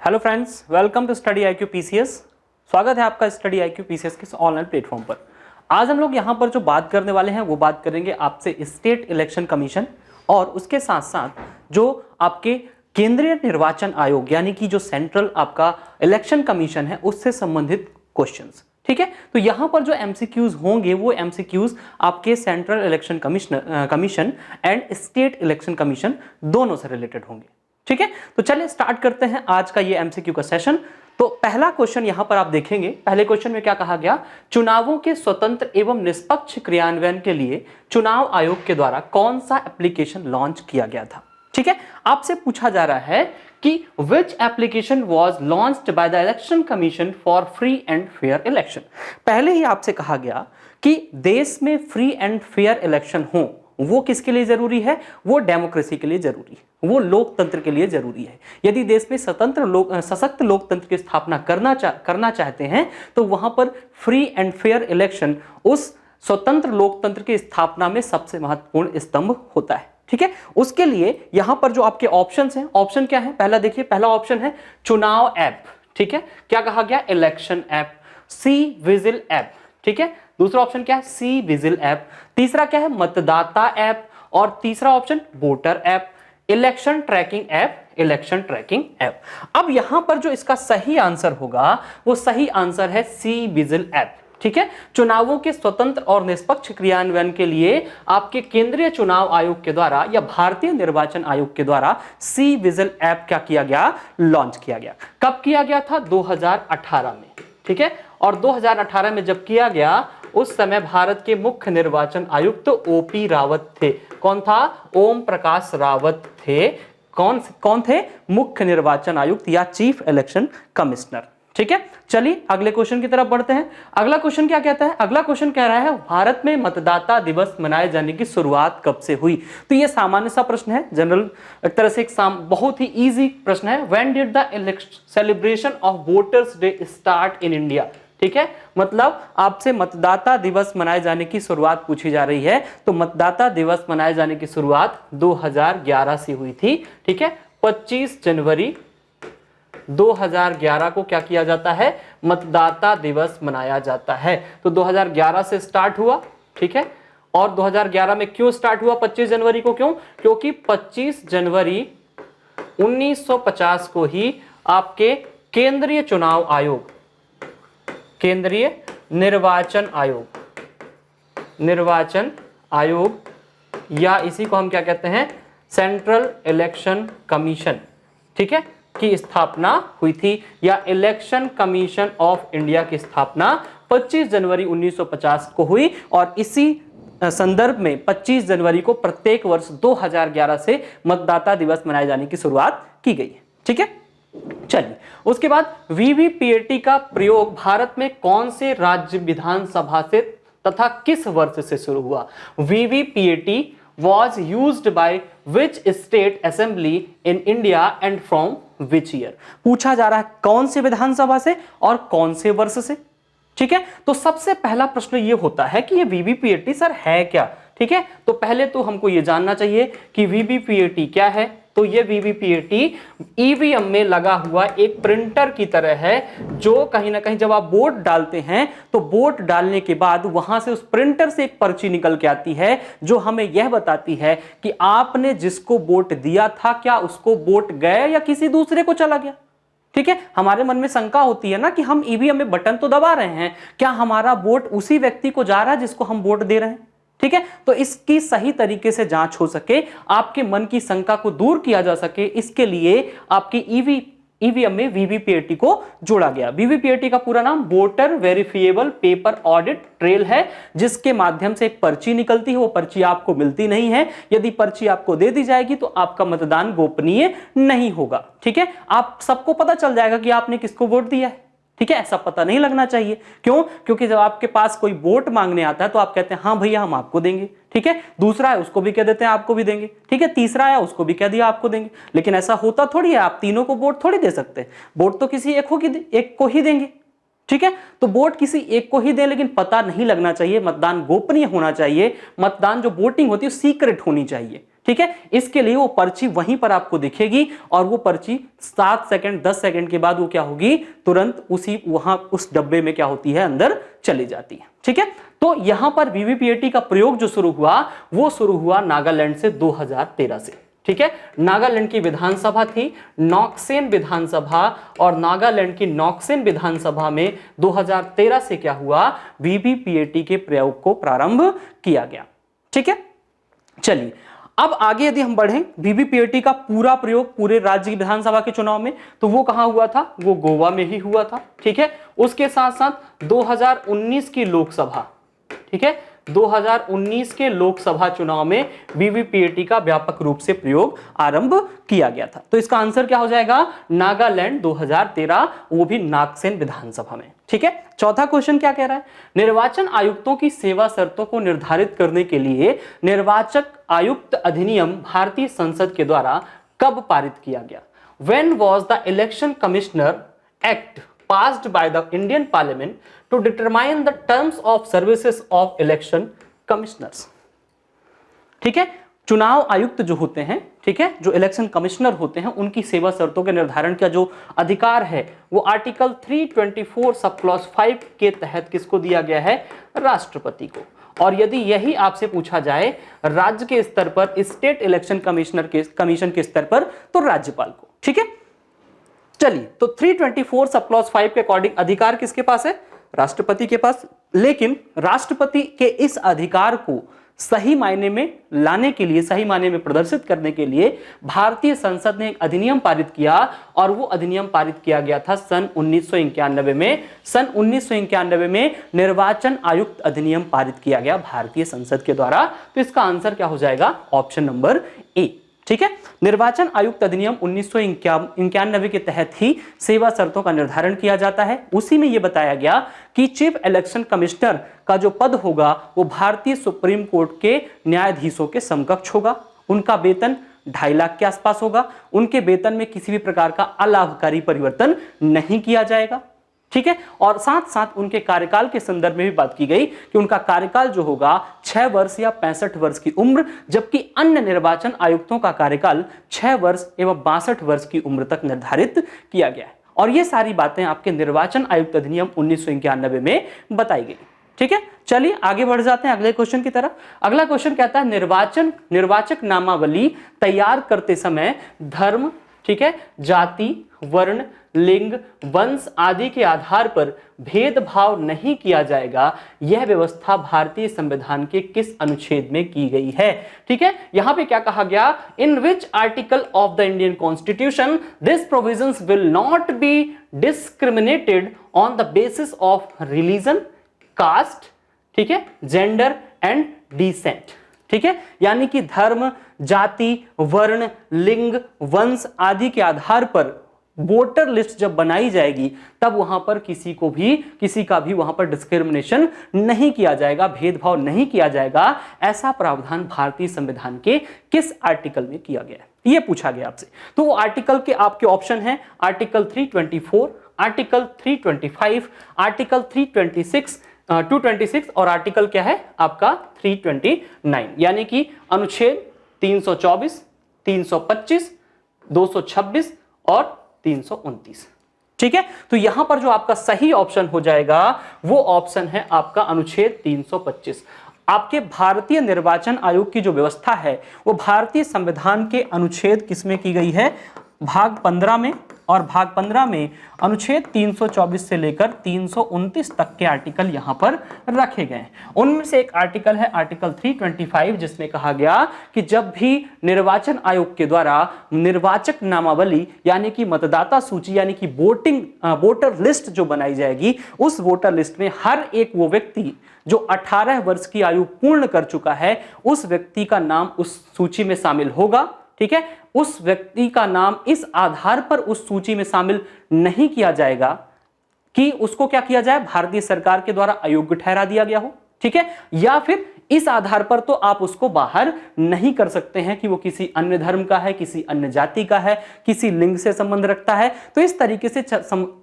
Hello friends, welcome to study IQ PCS। स्वागत है आपका स्टडी IQ PCS के ऑनलाइन प्लेटफॉर्म पर। आज हम लोग यहाँ पर जो बात करने वाले हैं वो बात करेंगे आपसे स्टेट इलेक्शन कमीशन और उसके साथ साथ जो आपके केंद्रीय निर्वाचन आयोग यानी कि जो सेंट्रल आपका इलेक्शन कमीशन है उससे संबंधित क्वेश्चंस। ठीक है, तो यहाँ पर जो MCQs होंगे वो MCQs आपके central election commission and state election commission दोनों से रिलेटेड होंगे। ठीक है, तो चलिए स्टार्ट करते हैं आज का ये MCQ का सेशन। तो पहला क्वेश्चन यहां पर आप देखेंगे, पहले क्वेश्चन में क्या कहा गया, चुनावों के स्वतंत्र एवं निष्पक्ष क्रियान्वयन के लिए चुनाव आयोग के द्वारा कौन सा एप्लीकेशन लॉन्च किया गया था। ठीक है, आपसे पूछा जा रहा है कि which application was launched by the election commission for free and fair election. पहले ही आपसे कहा गया कि देश में फ्री एंड फेयर इलेक्शन हो वो किसके लिए जरूरी है, वो डेमोक्रेसी के लिए जरूरी है, वो लोकतंत्र के लिए जरूरी है। यदि देश में सशक्त लोकतंत्र की स्थापना करना चाहते हैं तो वहां पर फ्री एंड फेयर इलेक्शन उस स्वतंत्र लोकतंत्र की स्थापना में सबसे महत्वपूर्ण स्तंभ होता है। ठीक है, उसके लिए यहां पर जो आपके ऑप्शंस हैं, ऑप्शन क्या है, पहला देखिए, पहला ऑप्शन है चुनाव ऐप। ठीक है, क्या कहा गया, election app, C vigil app. ठीक है, दूसरा ऑप्शन क्या है, सी विजिल ऐप। तीसरा क्या है, मतदाता ऐप। और तीसरा option voter app, election tracking app, election tracking app. अब यहां पर जो इसका सही आंसर होगा वो सही आंसर है सी विजिल ऐप। ठीक है, चुनावों के स्वतंत्र और निष्पक्ष क्रियान्वयन के लिए आपके केंद्रीय चुनाव आयोग के द्वारा या भारतीय निर्वाचन आयोग के द्वारा सी विजिल ऐप क्या किया गया, लॉन्च किया गया। कब किया गया था, 2018 में। ठीक है, और 2018 में जब किया गया उस समय भारत के मुख्य निर्वाचन आयुक्त OP रावत थे। कौन था, ओम प्रकाश रावत थे। कौन थे, मुख्य निर्वाचन आयुक्त या चीफ इलेक्शन कमिश्नर। ठीक है, चलिए अगले क्वेश्चन की तरफ बढ़ते हैं। अगला क्वेश्चन क्या कहता है, अगला क्वेश्चन कह रहा है भारत में मतदाता दिवस मनाए जाने की शुरुआत कब से हुई। तो ये सामान्य सा प्रश्न है, जनरल एक तरह से एक बहुत ही इजी प्रश्न है। When did the celebration of voters day start in India. ठीक है, मतलब आपसे मतदाता दिवस मनाए जाने की शुरुआत पूछी जा रही है। तो मतदाता दिवस मनाए जाने की शुरुआत 2011 से हुई थी। ठीक है, 25 जनवरी 2011 को क्या किया जाता है, मतदाता दिवस मनाया जाता है। तो 2011 से स्टार्ट हुआ। ठीक है, और 2011 में क्यों स्टार्ट हुआ 25 जनवरी को, क्यों, क्योंकि 25 जनवरी 1950 को ही आपके केंद्रीय चुनाव आयोग, केंद्रीय निर्वाचन आयोग या इसी को हम क्या कहते हैं, सेंट्रल इलेक्शन कमीशन, ठीक है, की स्थापना हुई थी, या इलेक्शन कमीशन ऑफ इंडिया की स्थापना 25 जनवरी 1950 को हुई। और इसी संदर्भ में 25 जनवरी को प्रत्येक वर्ष 2011 से मतदाता दिवस मनाए जाने की शुरुआत की गई है। ठीक है, चलिए उसके बाद VVPAT का प्रयोग भारत में कौन से राज्य विधानसभा से तथा किस वर्ष से शुरू हुआ। VVPAT was used by which state assembly in India and from which year। पूछा जा रहा है कौन से विधानसभा से और कौन से वर्ष से। ठीक है, तो सबसे पहला प्रश्न ये होता है कि ये VVPAT सर है क्या। ठीक है, तो पहले तो हमको ये जानना चाहिए कि VVPAT क्या है। तो ये VVPAT EVM में लगा हुआ एक प्रिंटर की तरह है, जो कहीं ना कहीं जब आप वोट डालते हैं तो वोट डालने के बाद वहां से उस प्रिंटर से एक पर्ची निकल के आती है जो हमें यह बताती है कि आपने जिसको वोट दिया था क्या उसको वोट गया या किसी दूसरे को चला गया। ठीक है, हमारे मन में शंका होती है ना कि हम EVM में बटन तो दबा रहे हैं, क्या हमारा वोट उसी व्यक्ति को जा रहा है जिसको हम वोट दे रहे हैं। ठीक है, तो इसकी सही तरीके से जांच हो सके, आपके मन की शंका को दूर किया जा सके, इसके लिए आपकी EVM में VVPAT को जोड़ा गया। VVPAT का पूरा नाम voter verifiable paper audit trail है, जिसके माध्यम से एक पर्ची निकलती है। वो पर्ची आपको मिलती नहीं है, यदि पर्ची आपको दे दी जाएगी तो आपका मतदान गोपनीय नहीं होगा। ठीक है, आप सबको पता चल जाएगा कि आपने किसको वोट दिया है। ठीक है, ऐसा पता नहीं लगना चाहिए। क्यों, क्योंकि जब आपके पास कोई वोट मांगने आता है तो आप कहते हैं हाँ भैया हम आपको देंगे। ठीक है, दूसरा है उसको भी कह देते हैं आपको भी देंगे। ठीक है, तीसरा आया उसको भी कह दिया आपको देंगे। लेकिन ऐसा होता थोड़ी है, आप तीनों को वोट थोड़ी दे सकते। वोट तो किसी एक को ही देंगे। ठीक है, तो वोट किसी एक को ही दें, लेकिन पता नहीं लगना चाहिए, मतदान गोपनीय होना चाहिए, मतदान जो वोटिंग होती है सीक्रेट होनी चाहिए। ठीक है। इसके लिए वो पर्ची वहीं पर आपको दिखेगी और वो पर्ची 7 सेकंड 10 सेकंड के बाद वो क्या होगी, तुरंत उस डब्बे में क्या होती है, अंदर चली जाती है। ठीक है। तो यहां पर वीवीपीएटी का प्रयोग जो शुरू हुआ वो शुरू हुआ नागालैंड से 2013 से। ठीक है। नागालैंड की विधानसभा थी नॉक्सेन विधानसभा, और नागालैंड की नॉक्सेन विधानसभा में 2013 से क्या हुआ, वीवीपीएटी के प्रयोग को प्रारंभ किया गया। ठीक है। चलिए अब आगे यदि हम बढ़ें, वीवीपीएटी का पूरा प्रयोग पूरे राज्य की विधानसभा के चुनाव में, तो वो कहां हुआ था, वो गोवा में ही हुआ था। ठीक है। उसके साथ साथ 2019 की लोकसभा, ठीक है, 2019 के लोकसभा चुनाव में वीवीपीएटी का व्यापक रूप से प्रयोग आरंभ किया गया था। तो इसका आंसर क्या हो जाएगा, नागालैंड 2013, वो भी नागसेन विधानसभा में। ठीक है। चौथा क्वेश्चन क्या कह रहा है, निर्वाचन आयुक्तों की सेवा शर्तों को निर्धारित करने के लिए निर्वाचक आयुक्त अधिनियम भारतीय संसद के द्वारा कब पारित किया गया। When was the Election Commissioner Act passed by the Indian Parliament to determine the terms of services of election commissioners? ठीक है। चुनाव आयुक्त जो होते हैं, ठीक है, जो इलेक्शन कमिश्नर होते हैं, उनकी सेवा शर्तों के निर्धारण का जो अधिकार है वो आर्टिकल 324 सब क्लॉज 5 के तहत किसको दिया गया है, राष्ट्रपति को। और यदि यही आपसे पूछा जाए राज्य के स्तर पर, स्टेट इलेक्शन कमीशन के स्तर पर, तो राज्यपाल को। ठीक है। चलिए, तो 324 सब क्लॉज 5 के अकॉर्डिंग अधिकार किसके पास है, राष्ट्रपति के पास। लेकिन राष्ट्रपति के इस अधिकार को सही मायने में लाने के लिए, सही मायने में प्रदर्शित करने के लिए भारतीय संसद ने एक अधिनियम पारित किया, और वो अधिनियम पारित किया गया था सन 1991 में। सन 1991 में निर्वाचन आयुक्त अधिनियम पारित किया गया भारतीय संसद के द्वारा। तो इसका आंसर क्या हो जाएगा, ऑप्शन नंबर ए। ठीक है। निर्वाचन आयुक्त अधिनियम 1991 के तहत ही सेवा शर्तों का निर्धारण किया जाता है। उसी में यह बताया गया कि चीफ इलेक्शन कमिश्नर का जो पद होगा वो भारतीय सुप्रीम कोर्ट के न्यायाधीशों के समकक्ष होगा। उनका वेतन 2.5 लाख के आसपास होगा। उनके वेतन में किसी भी प्रकार का अलाभकारी परिवर्तन नहीं किया जाएगा। ठीक है। और साथ साथ उनके कार्यकाल के संदर्भ में भी बात की गई कि उनका कार्यकाल जो होगा 6 वर्ष या 65 वर्ष की उम्र, जबकि अन्य निर्वाचन आयुक्तों का कार्यकाल 6 वर्ष एवं 62 वर्ष की उम्र तक निर्धारित किया गया है। और ये सारी बातें आपके निर्वाचन आयुक्त अधिनियम 1991 में बताई गई। ठीक है। चलिए आगे बढ़ जाते हैं अगले क्वेश्चन की तरफ। अगला क्वेश्चन कहता है निर्वाचक नामावली तैयार करते समय धर्म, ठीक है, जाति, वर्ण, लिंग, वंश आदि के आधार पर भेदभाव नहीं किया जाएगा, यह व्यवस्था भारतीय संविधान के किस अनुच्छेद में की गई है। ठीक है। यहां पे क्या कहा गया, in which article of the Indian constitution this provisions will not be discriminated on the basis of religion, caste, ठीक है, जेंडर एंड डिसेंट। ठीक है। यानी कि धर्म, जाति, वर्ण, लिंग, वंश आदि के आधार पर वोटर लिस्ट जब बनाई जाएगी तब वहां पर किसी का भी वहां पर डिस्क्रिमिनेशन नहीं किया जाएगा, भेदभाव नहीं किया जाएगा। ऐसा प्रावधान भारतीय संविधान के किस आर्टिकल में किया गया है, यह पूछा गया आपसे। तो वो आर्टिकल के आपके ऑप्शन हैं आर्टिकल 324, आर्टिकल 325, आर्टिकल 226 और आर्टिकल क्या है आपका 329, यानी कि अनुच्छेद 324, 325, 226 और 329। ठीक है। तो यहां पर जो आपका सही ऑप्शन हो जाएगा वो ऑप्शन है आपका अनुच्छेद 325। आपके भारतीय निर्वाचन आयोग की जो व्यवस्था है वो भारतीय संविधान के अनुच्छेद किसमें की गई है, भाग 15 में, और भाग 15 में अनुच्छेद 324 से लेकर 329 तक के आर्टिकल यहां पर रखे गए हैं। उनमें से एक आर्टिकल है आर्टिकल 325, जिसमें कहा गया कि जब भी निर्वाचन आयोग के द्वारा निर्वाचक नामावली यानी कि मतदाता सूची यानी कि वोटर लिस्ट जो बनाई जाएगी, उस वोटर लिस्ट में हर एक वो व्यक्ति जो 18 वर्ष की आयु पूर्ण कर चुका है उस व्यक्ति का नाम उस सूची में शामिल होगा। ठीक है। उस व्यक्ति का नाम इस आधार पर उस सूची में शामिल नहीं किया जाएगा कि उसको क्या किया जाए, भारतीय सरकार के द्वारा अयोग्य ठहरा दिया गया हो। ठीक है। या फिर इस आधार पर तो आप उसको बाहर नहीं कर सकते हैं कि वो किसी अन्य धर्म का है, किसी अन्य जाति का है, किसी लिंग से संबंध रखता है। तो इस तरीके से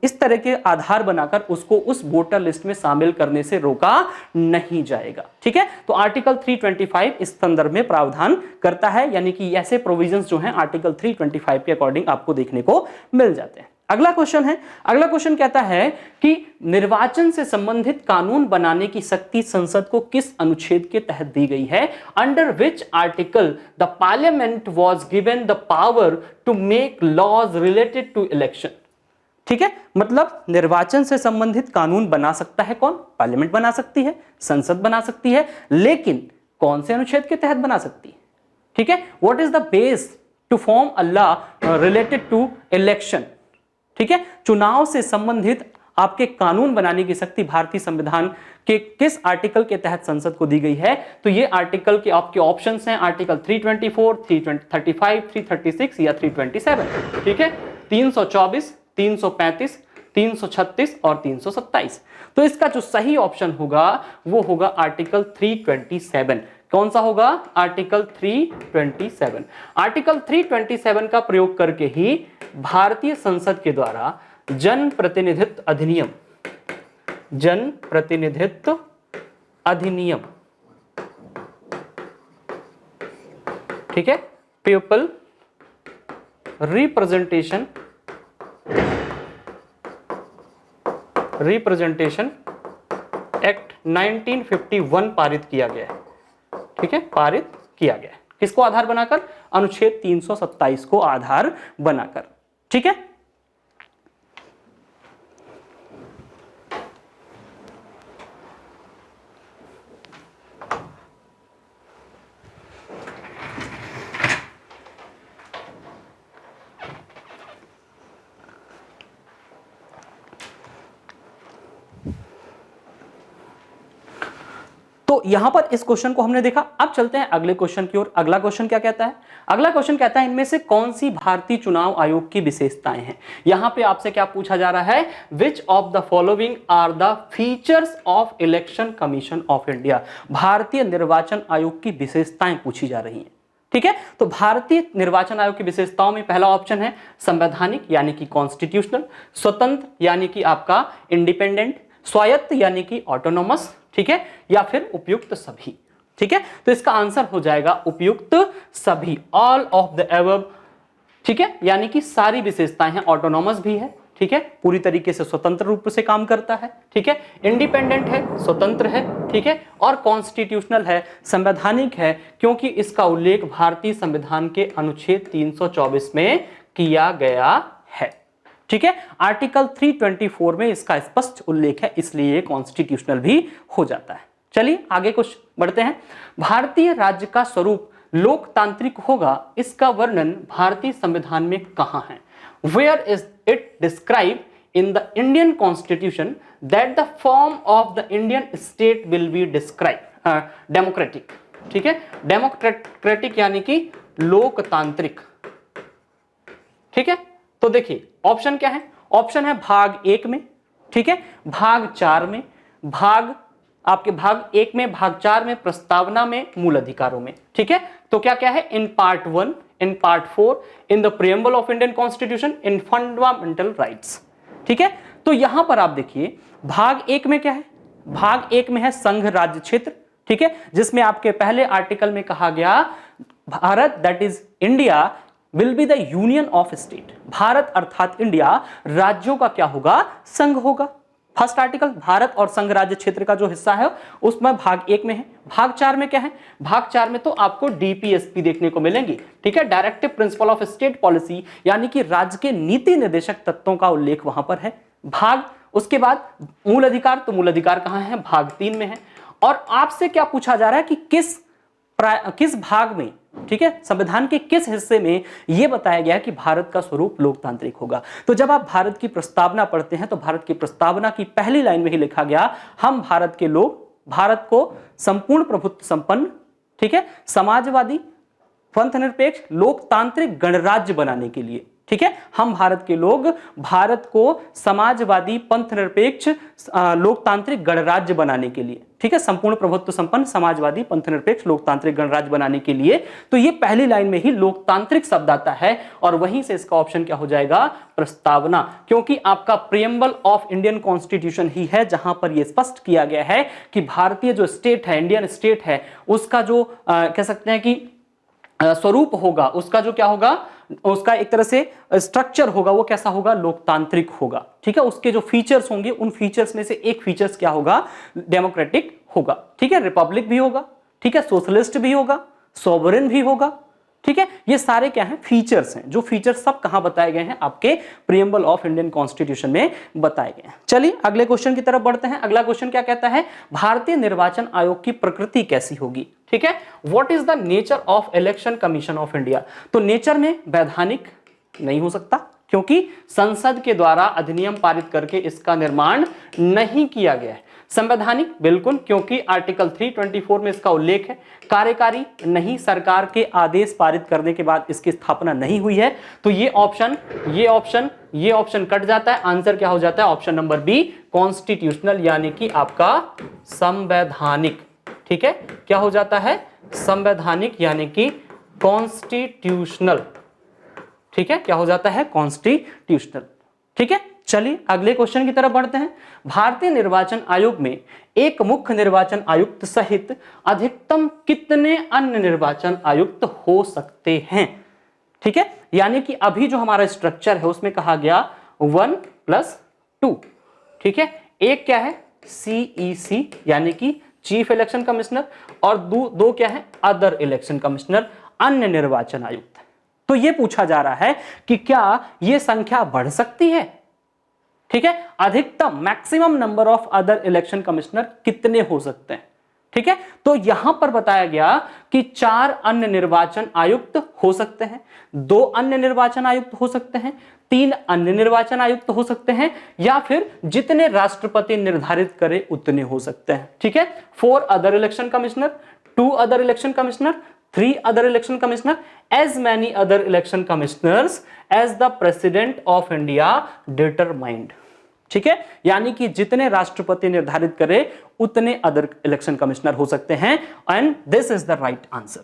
इस तरह के आधार बनाकर उसको उस वोटर लिस्ट में शामिल करने से रोका नहीं जाएगा। ठीक है, तो आर्टिकल 325 इस संदर्भ में प्रावधान करता है, यानी कि ऐसे प्रोविजंस जो हैं आर्टिकल 325 के अकॉर्डिंग आपको देखने को मिल जाते हैं। अगला क्वेश्चन कहता है कि निर्वाचन से संबंधित कानून बनाने की शक्ति संसद को किस अनुच्छेद के तहत दी गई है? Under which article the parliament was given the power to make laws related to election. ठीक है, मतलब निर्वाचन से संबंधित कानून बना सकता है कौन? पार्लियामेंट बना सकती है, संसद बना सकती है, लेकिन कौन से अनुच्छेद के तहत बना सकती है? ठीक है, what is the base to form a law related to election? ठीक है, चुनाव से संबंधित आपके कानून बनाने की शक्ति भारतीय संविधान के किस आर्टिकल के तहत संसद को दी गई है? तो ये आर्टिकल के आपके ऑप्शंस हैं आर्टिकल 324, 335, 336 या 327। ठीक है, 324, 335, 336 और 327। तो इसका जो सही ऑप्शन होगा वो होगा आर्टिकल 327। कौन सा होगा? आर्टिकल 327। आर्टिकल 327 का प्रयोग करके ही भारतीय संसद के द्वारा जन प्रतिनिधित्व अधिनियम, ठीक है, पीपल रिप्रेजेंटेशन एक्ट 1951 पारित किया गया है। ठीक है, पारित किया गया है। किसको आधार बनाकर? अनुच्छेद 327 को आधार बनाकर। ठीक है, तो यहां पर इस क्वेश्चन को हमने देखा। अब चलते हैं अगले क्वेश्चन की ओर। अगला क्वेश्चन क्या कहता है? अगला क्वेश्चन कहता है इनमें से कौन सी भारतीय चुनाव आयोग की विशेषताएं हैं? यहां पे आपसे क्या पूछा जा रहा है? Which of the following are the features of election commission of India? भारतीय निर्वाचन आयोग की विशेषताएं पूछी जा रही हैं। ठीक है, तो भारतीय निर्वाचन आयोग की विशेषताओं में पहला ऑप्शन है संवैधानिक यानी कि कॉन्स्टिट्यूशनल, स्वतंत्र यानी कि आपका इंडिपेंडेंट, स्वायत्त यानी कि ऑटोनोमस, ठीक है, या फिर उपयुक्त सभी। ठीक है, तो इसका आंसर हो जाएगा उपयुक्त सभी, ऑल ऑफ द अबव। ठीक है, यानी कि सारी विशेषताएं हैं। ऑटोनोमस भी है, ठीक है, पूरी तरीके से स्वतंत्र रूप से काम करता है, ठीक है, इंडिपेंडेंट है, स्वतंत्र है, ठीक है, और कॉन्स्टिट्यूशनल है, संवैधानिक है, क्योंकि इसका उल्लेख भारतीय संविधान के अनुच्छेद 324 में किया गया है। ठीक है, आर्टिकल 324 में इसका स्पष्ट उल्लेख है, इसलिए ये कॉन्स्टिट्यूशनल भी हो जाता है। चलिए आगे कुछ बढ़ते हैं। भारतीय राज्य का स्वरूप लोकतांत्रिक होगा, इसका वर्णन भारतीय संविधान में कहां है? Where is it describe in the Indian constitution that the form of the Indian state will be describe democratic. ठीक है, डेमोक्रेटिक यानी कि लोकतांत्रिक। ठीक है, तो देखिए ऑप्शन क्या है? ऑप्शन है भाग 1 में, ठीक है, भाग 4 में, भाग 1 में, भाग 4 में, प्रस्तावना में, मूल अधिकारों में। ठीक है, तो क्या क्या है? In part 1, in part 4, in the preamble of Indian constitution, in fundamental rights. ठीक है, तो यहां पर आप देखिए भाग 1 में क्या है? भाग 1 में है संघ राज्य क्षेत्र, ठीक है, जिसमें आपके पहले आर्टिकल में कहा गया Bharat that is India will be the union of state. Bharat अर्थात इंडिया राज्यों का क्या होगा? संघ होगा। फर्स्ट आर्टिकल भारत और संघ राज्य क्षेत्र का जो हिस्सा है उसमें भाग 1 में है। भाग 4 में क्या है? भाग 4 में तो आपको डीपीएसपी देखने को मिलेंगी, ठीक है, directive principle of state policy, यानी कि राज्य के नीति निर्देशक तत्वों का उल्लेख वहां पर है। उसके बाद मूल अधिकार, तो मूल अधिकार कहां है? भाग 3 में है। और आपसे क्या पूछा जा रहा है कि किस भाग में, ठीक है, संविधान के किस हिस्से में यह बताया गया कि भारत का स्वरूप लोकतांत्रिक होगा? तो जब आप भारत की प्रस्तावना पढ़ते हैं तो भारत की प्रस्तावना की पहली लाइन में ही लिखा गया, हम भारत के लोग भारत को संपूर्ण प्रभुत्व संपन्न, ठीक है, समाजवादी, पंथ निरपेक्ष, लोकतांत्रिक गणराज्य बनाने के लिए, ठीक है, हम भारत के लोग भारत को समाजवादी पंथ निरपेक्ष लोकतांत्रिक गणराज्य बनाने के लिए, ठीक है, संपूर्ण प्रभुत्व संपन्न समाजवादी पंथ निरपेक्ष लोकतांत्रिक गणराज्य बनाने के लिए, तो ये पहली लाइन में ही लोकतांत्रिक शब्द आता है और वहीं से इसका ऑप्शन क्या हो जाएगा, प्रस्तावना, क्योंकि आपका प्रियम्बल ऑफ इंडियन कॉन्स्टिट्यूशन ही है जहां पर यह स्पष्ट किया गया है कि भारतीय जो स्टेट है, इंडियन स्टेट है, उसका जो कह सकते हैं कि स्वरूप होगा, उसका जो क्या होगा, उसका एक तरह से स्ट्रक्चर होगा, वो कैसा होगा, लोकतांत्रिक होगा, ठीक है। उसके जो फीचर्स होंगे उन फीचर्स में से एक फीचर्स क्या होगा, डेमोक्रेटिक होगा, ठीक है, रिपब्लिक भी होगा, ठीक है, सोशलिस्ट भी होगा, सोवरेन भी होगा, ठीक है। ये सारे क्या हैं, फीचर्स हैं, जो फीचर्स सब कहां बताए गए हैं, आपके प्रियम्बल ऑफ इंडियन कॉन्स्टिट्यूशन में बताए गए हैं। चलिए अगले क्वेश्चन की तरफ बढ़ते हैं। अगला क्वेश्चन क्या कहता है, भारतीय निर्वाचन आयोग की प्रकृति कैसी होगी, ठीक है। What is the nature of election commission of India. तो नेचर में वैधानिक नहीं हो सकता, क्योंकि संसद के द्वारा अधिनियम पारित करके इसका निर्माण नहीं किया गया है। संवैधानिक बिल्कुल, क्योंकि आर्टिकल 324 में इसका उल्लेख है। कार्यकारी नहीं, सरकार के आदेश पारित करने के बाद इसकी स्थापना नहीं हुई है। तो ये ऑप्शन कट जाता है। आंसर क्या हो जाता है, ऑप्शन नंबर बी, कॉन्स्टिट्यूशनल, यानी कि आपका संवैधानिक, ठीक है, क्या हो जाता है, संवैधानिक यानी कि कॉन्स्टिट्यूशनल, ठीक है, क्या हो जाता है, कॉन्स्टिट्यूशनल, ठीक है। चलिए अगले क्वेश्चन की तरफ बढ़ते हैं। भारतीय निर्वाचन आयोग में एक मुख्य निर्वाचन आयुक्त सहित अधिकतम कितने अन्य निर्वाचन आयुक्त हो सकते हैं, ठीक है। यानी कि अभी जो हमारा स्ट्रक्चर है उसमें कहा गया 1+2, ठीक है। एक क्या है, CEC यानी कि चीफ इलेक्शन कमिश्नर, और दो क्या है, अदर इलेक्शन कमिश्नर, अन्य निर्वाचन आयुक्त। तो यह पूछा जा रहा है कि क्या यह संख्या बढ़ सकती है, ठीक है, अधिकतम maximum number of other election commissioner कितने हो सकते हैं, ठीक है। तो यहां पर बताया गया कि 4 अन्य निर्वाचन आयुक्त हो सकते हैं, 2 अन्य निर्वाचन आयुक्त हो सकते हैं, 3 अन्य निर्वाचन आयुक्त हो सकते हैं, या फिर जितने राष्ट्रपति निर्धारित करे उतने हो सकते हैं, ठीक है। 4 other election commissioner, 2 other election commissioner, 3 other election commissioner, as many other election commissioners as the president of India determined, ठीक है। यानी कि जितने राष्ट्रपति निर्धारित करे उतने अदर इलेक्शन कमिश्नर हो सकते हैं, and this is the right answer,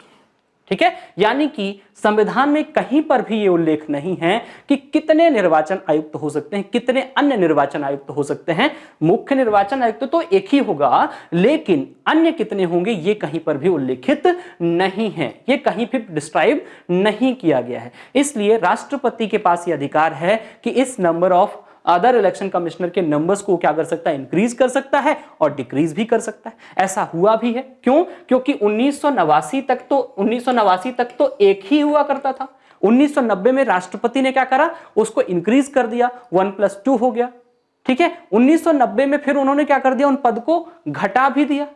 ठीक है। यानी कि संविधान में कहीं पर भी यह उल्लेख नहीं है कि कितने निर्वाचन आयुक्त हो सकते हैं, कितने अन्य निर्वाचन आयुक्त हो सकते हैं। मुख्य निर्वाचन आयुक्त तो एक ही होगा, लेकिन अन्य कितने होंगे ये कहीं पर भी उल्लेखित नहीं है, ये कहीं भी डिस्क्राइब नहीं किया गया है। इसलिए राष्ट्रपति के पास यह अधिकार है कि इस number of other election commissioner के नंबर्स को क्या कर सकता है, इंक्रीज कर सकता है और डिक्रीज भी कर सकता है। ऐसा हुआ भी है, क्यों, क्योंकि 1989 तक तो एक ही हुआ करता था। 1990 में राष्ट्रपति ने क्या करा, उसको इंक्रीज कर दिया, 1+2 हो गया, ठीक है। 1990 में फिर उन्होंने क्या कर दिया, उन पद को घटा भी दिया,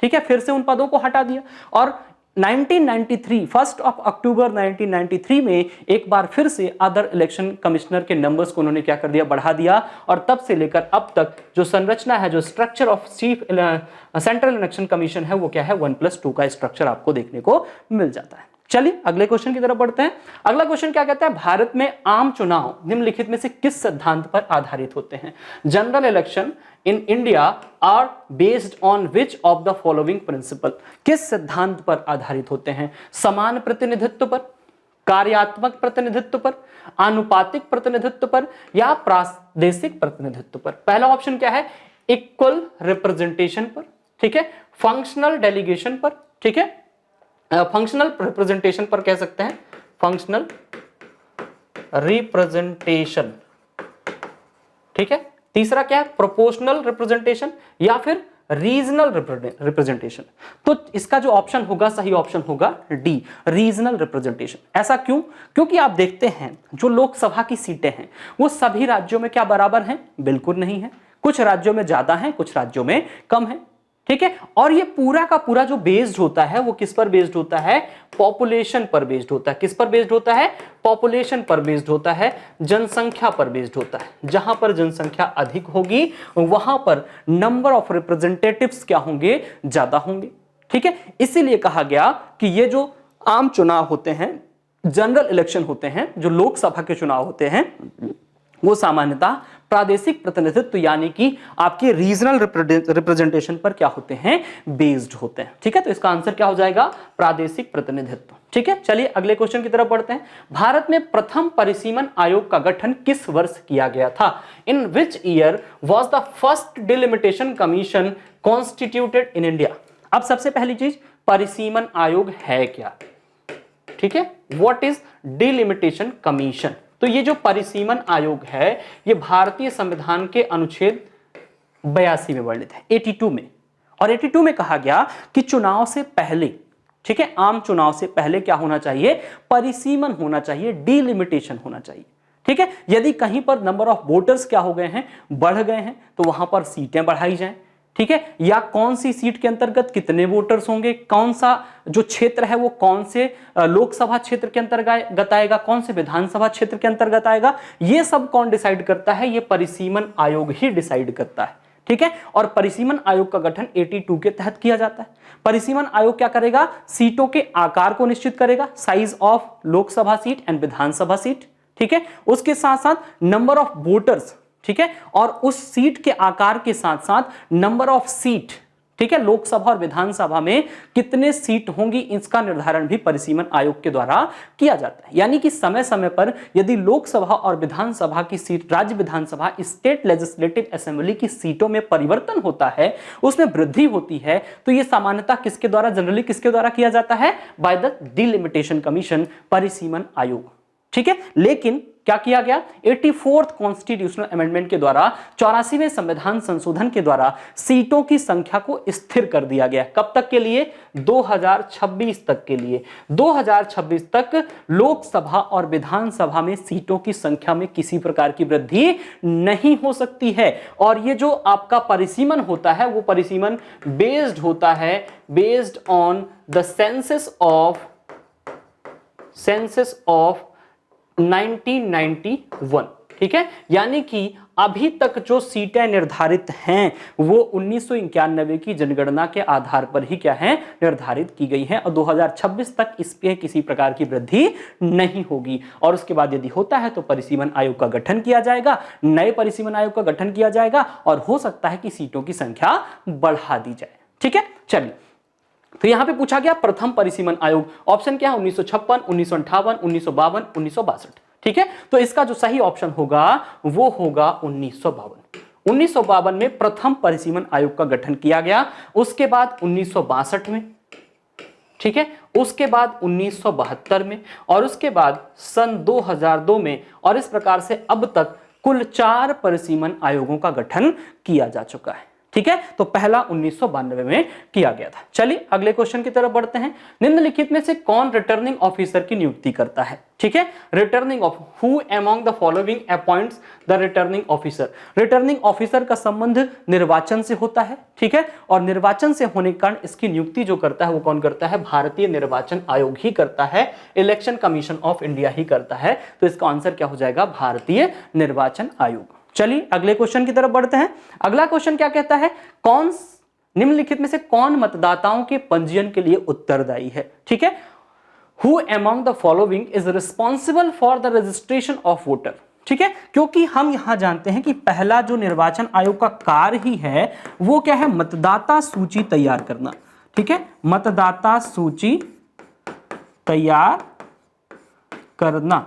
ठीक है, फिर से उन पदों को हटा दिया। और 1993 1 अक्टूबर 1993 में एक बार फिर से अदर इलेक्शन कमिश्नर के नंबर्स को उन्होंने क्या कर दिया, बढ़ा दिया, और तब से लेकर अब तक जो संरचना है, जो structure of chief central election commission है, वो क्या है, 1+2 का स्ट्रक्चर आपको देखने को मिल जाता है। चलिए अगले क्वेश्चन की तरफ बढ़ते हैं। अगला क्वेश्चन क्या कहता है, भारत में आम चुनाव निम्नलिखित में से किस सिद्धांत पर आधारित होते हैं। General election in India are based on which of the following principle. किस सिद्धांत पर आधारित होते हैं, समान प्रतिनिधित्व पर, कार्यात्मक प्रतिनिधित्व पर, आनुपातिक प्रतिनिधित्व पर, या प्रादेशिक प्रतिनिधित्व पर। पहला ऑप्शन क्या है, इक्वल रिप्रेजेंटेशन पर, ठीक है, फंक्शनल डेलीगेशन पर, ठीक है, फंक्शनल रिप्रेजेंटेशन पर कह सकते हैं, फंक्शनल रिप्रेजेंटेशन, ठीक है। तीसरा क्या है, प्रोपोर्शनल रिप्रेजेंटेशन, या फिर रीजनल रिप्रेजेंटेशन। तो इसका जो ऑप्शन होगा, सही ऑप्शन होगा डी, रीजनल रिप्रेजेंटेशन। ऐसा क्यों, क्योंकि आप देखते हैं जो लोकसभा की सीटें हैं वो सभी राज्यों में क्या बराबर हैं, बिल्कुल नहीं है। कुछ राज्यों में ज्यादा है, कुछ राज्यों में कम है, ठीक है। और ये पूरा का पूरा जो बेस्ड होता है वो किस पर बेस्ड होता है, पॉपुलेशन पर बेस्ड होता है। किस पर बेस्ड होता है, पॉपुलेशन पर बेस्ड होता है, जनसंख्या पर बेस्ड होता है। जहां पर जनसंख्या अधिक होगी वहां पर नंबर ऑफ रिप्रेजेंटेटिव्स क्या होंगे, ज्यादा होंगे, ठीक है। इसीलिए कहा गया कि ये जो आम चुनाव होते हैं जनरल इलेक्शन होते हैं, जो लोकसभा के चुनाव होते हैं, वो सामान्यतः प्रादेशिक प्रतिनिधित्व यानी कि आपके रीजनल रिप्रेजेंटेशन पर क्या होते हैं, बेस्ड होते हैं। ठीक है, तो इसका आंसर क्या हो जाएगा, प्रादेशिक प्रतिनिधित्व। ठीक है, चलिए अगले क्वेश्चन की तरफ बढ़ते हैं। भारत में प्रथम परिसीमन आयोग का गठन किस वर्ष किया गया था? In which year was the first delimitation commission constituted in India? अब सबसे पहली चीज, परिसीमन आयोग है क्या? ठीक है, व्हाट इज डिलिमिटेशन कमीशन? तो ये जो परिसीमन आयोग है ये भारतीय संविधान के अनुच्छेद 82 में वर्णित है, 82 में। और 82 में कहा गया कि चुनाव से पहले, ठीक है, आम चुनाव से पहले क्या होना चाहिए, परिसीमन होना चाहिए, डिलिमिटेशन होना चाहिए। ठीक है, यदि कहीं पर नंबर ऑफ वोटर्स क्या हो गए हैं, बढ़ गए हैं, तो वहां पर सीटें बढ़ाई जाएं। ठीक है, या कौन सी सीट के अंतर्गत कितने वोटर्स होंगे, कौन सा जो क्षेत्र है वो कौन से लोकसभा क्षेत्र के अंतर्गत आएगा, कौन से विधानसभा क्षेत्र के अंतर्गत आएगा, ये सब कौन डिसाइड करता है, ये परिसीमन आयोग ही डिसाइड करता है। ठीक है, और परिसीमन आयोग का गठन 82 के तहत किया जाता है। परिसीमन आयोग क्या करेगा, सीटों के आकार को निश्चित करेगा, size of Lok Sabha seat and Vidhan Sabha seat. ठीक है, उसके साथ साथ नंबर ऑफ वोटर्स, ठीक है, और उस सीट के आकार के साथ साथ नंबर ऑफ सीट, ठीक है, लोकसभा और विधानसभा में कितने सीट होंगी, इसका निर्धारण भी परिसीमन आयोग के द्वारा किया जाता है। यानी कि समय समय पर यदि लोकसभा और विधानसभा की सीट, राज्य विधानसभा, स्टेट लेजिस्लेटिव असेंबली की सीटों में परिवर्तन होता है, उसमें वृद्धि होती है, तो यह सामान्यतः किसके द्वारा, जनरली किसके द्वारा किया जाता है, बाय द डिलिमिटेशन कमीशन, परिसीमन आयोग। ठीक है, लेकिन क्या किया गया, 84th कॉन्स्टिट्यूशनल अमेंडमेंट के द्वारा, 84वें संविधान संशोधन के द्वारा सीटों की संख्या को स्थिर कर दिया गया। कब तक के लिए, 2026 तक के लिए। 2026 तक लोकसभा और विधानसभा में सीटों की संख्या में किसी प्रकार की वृद्धि नहीं हो सकती है। और ये जो आपका परिसीमन होता है वो परिसीमन बेस्ड होता है, based on the census of 1991। ठीक है, यानी कि अभी तक जो सीटें निर्धारित हैं वो 1991 की जनगणना के आधार पर ही क्या है, निर्धारित की गई हैं, और 2026 तक इस पे किसी प्रकार की वृद्धि नहीं होगी। और उसके बाद यदि होता है तो परिसीमन आयोग का गठन किया जाएगा, नए परिसीमन आयोग का गठन किया जाएगा, और हो सकता है कि सीटों की संख्या बढ़ा दी जाए। ठीक है, चलिए, तो यहां पे पूछा गया प्रथम परिसीमन आयोग, ऑप्शन क्या है, 1956, 1958, 1952, 1962। ठीक है, तो इसका जो सही ऑप्शन होगा वो होगा 1952। 1952 में प्रथम परिसीमन आयोग का गठन किया गया, उसके बाद 1962 में, ठीक है, उसके बाद 1972 में, और उसके बाद सन 2002 में, और इस प्रकार से अब तक कुल 4 परिसीमन आयोगों का गठन किया जा चुका है। ठीक है, तो पहला 1992 में किया गया था। चलिए अगले क्वेश्चन की तरफ बढ़ते हैं। निम्नलिखित में से कौन रिटर्निंग ऑफिसर की नियुक्ति करता है? ठीक है, returning of who among the following appoints the returning officer? Returning officer का संबंध निर्वाचन से होता है। ठीक है, और निर्वाचन से होने के कारण इसकी नियुक्ति जो करता है वो कौन करता है? भारतीय निर्वाचन आयोग ही करता है, इलेक्शन कमीशन ऑफ इंडिया ही करता है। तो इसका आंसर क्या हो जाएगा? भारतीय निर्वाचन आयोग। चलिए अगले क्वेश्चन की तरफ बढ़ते हैं। अगला क्वेश्चन क्या कहता है? कौन निम्नलिखित में से कौन मतदाताओं के पंजीयन के लिए उत्तरदायी है? ठीक है, who among the following is responsible for the registration of voter? ठीक है, क्योंकि हम यहां जानते हैं कि पहला जो निर्वाचन आयोग का कार्य ही है वो क्या है? मतदाता सूची तैयार करना। ठीक है, मतदाता सूची तैयार करना।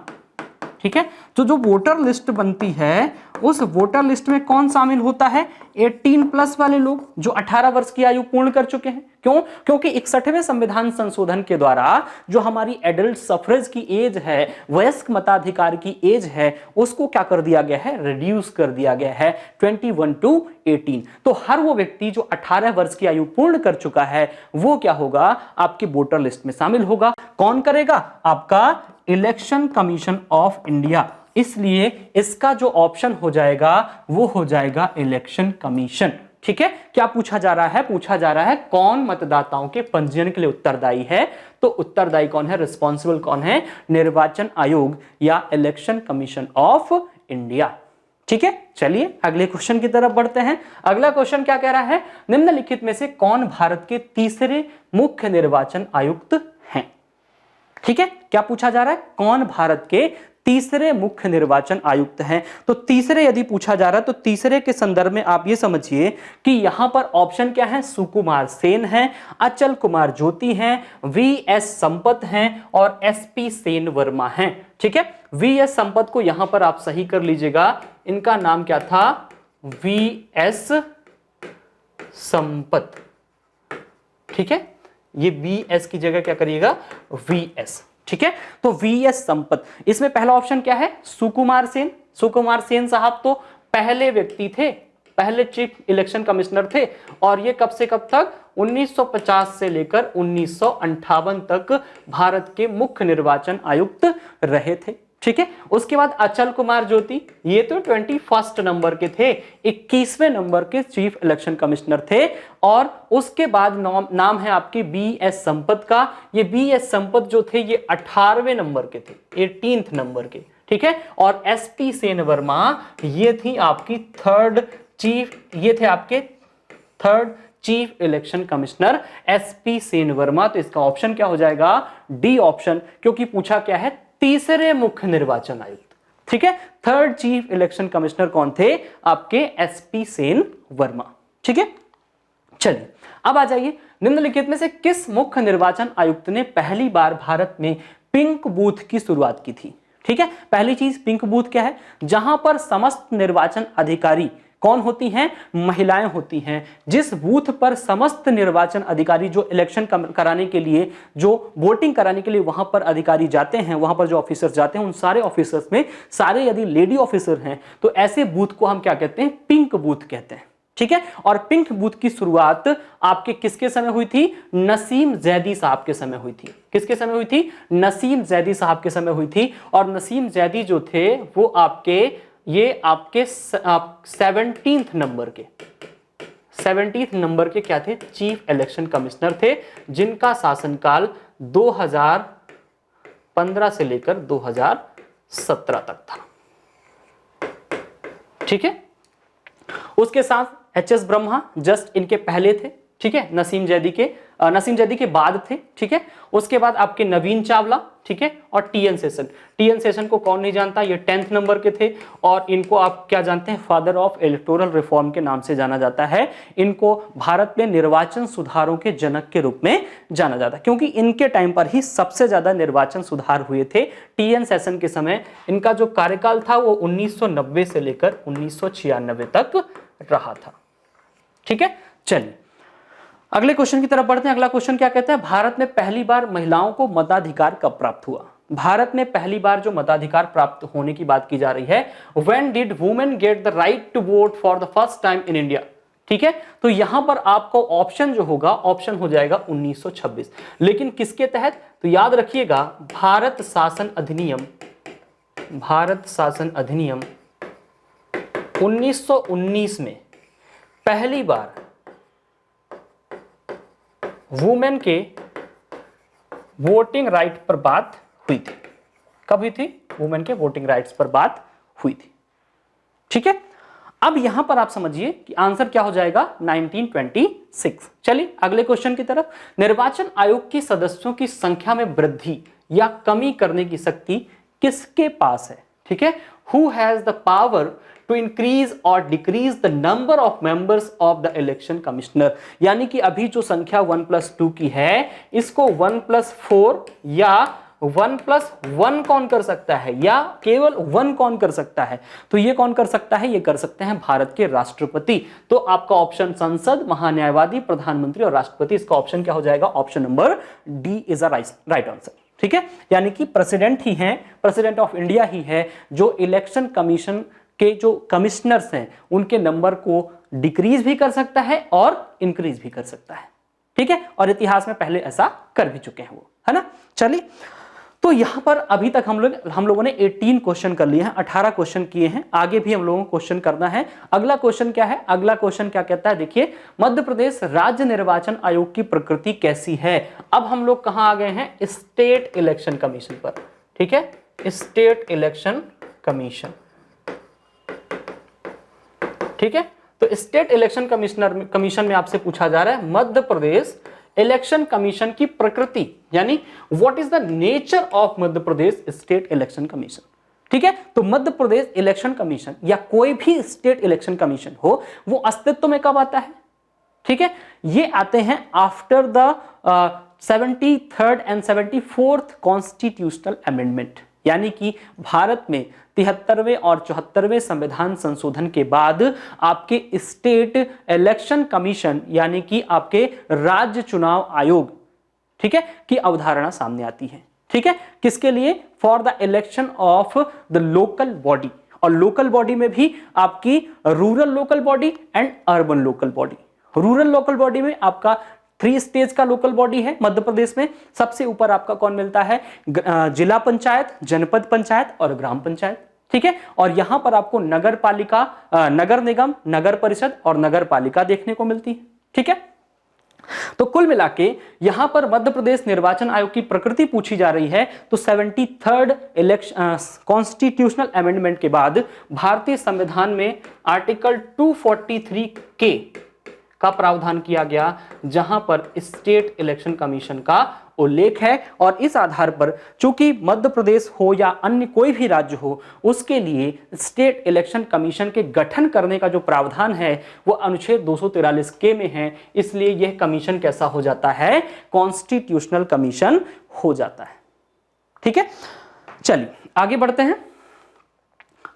ठीक है, तो जो वोटर लिस्ट बनती है उस वोटर लिस्ट में कौन शामिल होता है? 18+ वाले लोग जो 18 वर्ष की आयु पूर्ण कर चुके हैं। क्यों? क्योंकि 61वें संविधान संशोधन के द्वारा जो हमारी एडल्ट सफरेज की एज है, वयस्क मताधिकार की एज है, उसको क्या कर दिया गया है? रिड्यूस कर दिया गया है 21 to 18। तो हर वो व्यक्ति जो 18 वर्ष की आयु पूर्ण कर चुका है वो क्या होगा? आपकी वोटर लिस्ट में शामिल होगा। कौन करेगा? आपका इलेक्शन कमीशन ऑफ इंडिया। इसलिए इसका जो ऑप्शन हो जाएगा वो हो जाएगा इलेक्शन कमीशन। ठीक है, क्या पूछा जा रहा है? पूछा जा रहा है कौन मतदाताओं के पंजीयन के लिए उत्तरदायी है। तो उत्तरदायी कौन है? रिस्पॉन्सिबल कौन है? निर्वाचन आयोग या इलेक्शन कमीशन ऑफ इंडिया। ठीक है, चलिए अगले क्वेश्चन की तरफ बढ़ते हैं। अगला क्वेश्चन क्या कह रहा है? निम्नलिखित में से कौन भारत के तीसरे मुख्य निर्वाचन आयुक्त हैं? ठीक है, क्या पूछा जा रहा है, कौन भारत के तीसरे मुख्य निर्वाचन आयुक्त हैं? तो तीसरे यदि पूछा जा रहा है तो तीसरे के संदर्भ में आप ये समझिए कि यहां पर ऑप्शन क्या है, सुकुमार सेन है, अचल कुमार ज्योति हैं, वी.एस. संपत हैं और एस.पी. सेन वर्मा हैं। ठीक है, वी.एस. संपत को यहां पर आप सही कर लीजिएगा, इनका नाम क्या था, वी.एस. संपत। ठीक है, ये वी.एस. की जगह क्या करिएगा, वी.एस. ठीक है, तो वी.एस. संपत, इसमें पहला ऑप्शन क्या है, सुकुमार सेन। सुकुमार सेन साहब तो पहले व्यक्ति थे, पहले चीफ इलेक्शन कमिश्नर थे और ये कब से कब तक, 1950 से लेकर 1958 तक भारत के मुख्य निर्वाचन आयुक्त रहे थे। ठीक है, उसके बाद अचल कुमार ज्योति, ये तो 21 नंबर के थे, 21वें नंबर के चीफ इलेक्शन कमिश्नर थे। और उसके बाद नाम है आपके बी.एस. संपत का। ये बी.एस. संपत जो थे ये 18वें नंबर के थे, 18th नंबर के। ठीक है, और एस.पी. सेन वर्मा ये थी आपकी third chief election commissioner SP. Sen Verma. तो इसका ऑप्शन क्या हो जाएगा, डी ऑप्शन, क्योंकि पूछा क्या है, तीसरे मुख्य निर्वाचन आयुक्त। ठीक है, थर्ड चीफ इलेक्शन कमिश्नर कौन थे, आपके एस.पी. सेन वर्मा। ठीक है, चलिए अब आ जाइए, निम्नलिखित में से किस मुख्य निर्वाचन आयुक्त ने पहली बार भारत में पिंक बूथ की शुरुआत की थी? ठीक है, पहली चीज पिंक बूथ क्या है, जहां पर समस्त निर्वाचन अधिकारी कौन होती हैं, महिलाएं होती हैं। जिस बूथ पर समस्त निर्वाचन अधिकारी जो इलेक्शन कराने के लिए, जो वोटिंग कराने के लिए वहां पर अधिकारी जाते हैं, वहां पर जो ऑफिसर्स जाते हैं, उन सारे ऑफिसर्स में सारे यदि लेडी ऑफिसर हैं तो ऐसे बूथ को हम क्या कहते हैं, पिंक बूथ कहते हैं। ठीक है, और पिंक बूथ की शुरुआत आपके किसके समय हुई थी, नसीम जैदी साहब के समय हुई थी। किसके समय हुई थी, नसीम जैदी साहब के समय हुई थी। और नसीम जैदी जो थे वो आपके 17th नंबर के क्या थे, चीफ इलेक्शन कमिश्नर थे, जिनका शासनकाल 2015 से लेकर 2017 तक था। ठीक है, उसके साथ एच.एस. ब्रह्मा जस्ट इनके पहले थे। ठीक है, नसीम जैदी के बाद थे। ठीक है, उसके बाद आपके नवीन चावला, ठीक है, और टी.एन. सेशन को कौन नहीं जानता, ये 10th नंबर के थे और इनको आप क्या जानते हैं, फादर ऑफ इलेक्टोरल रिफॉर्म के नाम से जाना जाता है। इनको भारत में निर्वाचन सुधारों के जनक के रूप में जाना जाता है, क्योंकि इनके टाइम पर ही सबसे ज्यादा निर्वाचन सुधार हुए थे। टी.एन. सेशन के समय इनका जो कार्यकाल था वो 1990 से लेकर 1996 तक रहा था। ठीक है, चलिए अगले क्वेश्चन की तरफ बढ़ते हैं। अगला क्वेश्चन क्या कहता है, भारत में पहली बार महिलाओं को मताधिकार कब प्राप्त हुआ? भारत में पहली बार जो मताधिकार प्राप्त होने की बात की जा रही है, when did women get the right to vote for the first time in India? ठीक है, तो यहां पर आपको ऑप्शन जो होगा, ऑप्शन हो जाएगा 1926। लेकिन किसके तहत, तो याद रखिएगा, भारत शासन अधिनियम 1919 में पहली बार वुमेन के वोटिंग राइट पर बात हुई थी। कब हुई थी, वुमेन के वोटिंग राइट्स पर बात हुई थी। ठीक है, अब यहां पर आप समझिए कि आंसर क्या हो जाएगा, 1926। चलिए अगले क्वेश्चन की तरफ। निर्वाचन आयोग के सदस्यों की संख्या में वृद्धि या कमी करने की शक्ति किसके पास है? ठीक है, who has the power to increase और decrease the number of members of the election commissioner? यानी कि अभी जो संख्या 1+2 की है, इसको 1+4 या 1+1 कौन कर सकता है, या केवल 1 कौन कर सकता है? तो ये कौन कर सकता है, ये कर सकते हैं भारत के राष्ट्रपति। तो आपका ऑप्शन संसद, महान्यायवादी, प्रधानमंत्री और राष्ट्रपति, इसका ऑप्शन क्या हो जाएगा, option number D is a right answer. ठीक है, यानी कि प्रेसिडेंट ही हैं, प्रेसिडेंट ऑफ इंडिया ही है जो इलेक्शन कमीशन के जो कमिश्नर्स हैं उनके नंबर को डिक्रीज भी कर सकता है और इंक्रीज भी कर सकता है। ठीक है, और इतिहास में पहले ऐसा कर भी चुके हैं वो, है ना। चलिए, तो यहां पर अभी तक हम लोगों ने 18 क्वेश्चन कर लिए हैं, 18 क्वेश्चन किए हैं, आगे भी हम लोगों को क्वेश्चन करना है। अगला क्वेश्चन क्या है, अगला क्वेश्चन क्या कहता है, देखिए, मध्य प्रदेश राज्य निर्वाचन आयोग की प्रकृति कैसी है? अब हम लोग कहां आ गए हैं, स्टेट इलेक्शन कमीशन पर। ठीक है, स्टेट इलेक्शन कमीशन। ठीक है, तो स्टेट इलेक्शन कमीशन में आपसे पूछा जा रहा है मध्य प्रदेश इलेक्शन कमीशन की प्रकृति, यानी what is the nature of Madhya Pradesh state election commission. ठीक है, तो मध्य प्रदेश इलेक्शन कमीशन या कोई भी स्टेट इलेक्शन कमीशन हो, वो अस्तित्व में कब आता है? ठीक है, ये आते हैं after the 73rd and 74th constitutional amendment, यानी कि भारत में 73वें और 74वें संविधान संशोधन के बाद आपके स्टेट इलेक्शन कमीशन यानी कि आपके राज्य चुनाव आयोग, ठीक है, की अवधारणा सामने आती है। ठीक है, किसके लिए? For the election of the local body, और लोकल बॉडी में भी आपकी rural local body and urban local body. Rural local body में आपका 3 स्टेज का लोकल बॉडी है मध्य प्रदेश में। सबसे ऊपर आपका कौन मिलता है? जिला पंचायत, जनपद पंचायत और ग्राम पंचायत। ठीक है, और यहां पर आपको नगर पालिका, नगर निगम, नगर परिषद और नगर पालिका देखने को मिलती है। ठीक है, तो कुल मिलाके यहां पर मध्य प्रदेश निर्वाचन आयोग की प्रकृति पूछी जा रही है, तो 73rd इलेक्शन कॉन्स्टिट्यूशनल अमेंडमेंट के बाद भारतीय संविधान में आर्टिकल 243 के का प्रावधान किया गया, जहां पर स्टेट इलेक्शन कमीशन का उल्लेख है। और इस आधार पर चूंकि मध्य प्रदेश हो या अन्य कोई भी राज्य हो, उसके लिए स्टेट इलेक्शन कमीशन के गठन करने का जो प्रावधान है वो अनुच्छेद 243 के में है, इसलिए यह कमीशन कैसा हो जाता है? कॉन्स्टिट्यूशनल कमीशन हो जाता है। ठीक है, चलिए आगे बढ़ते हैं।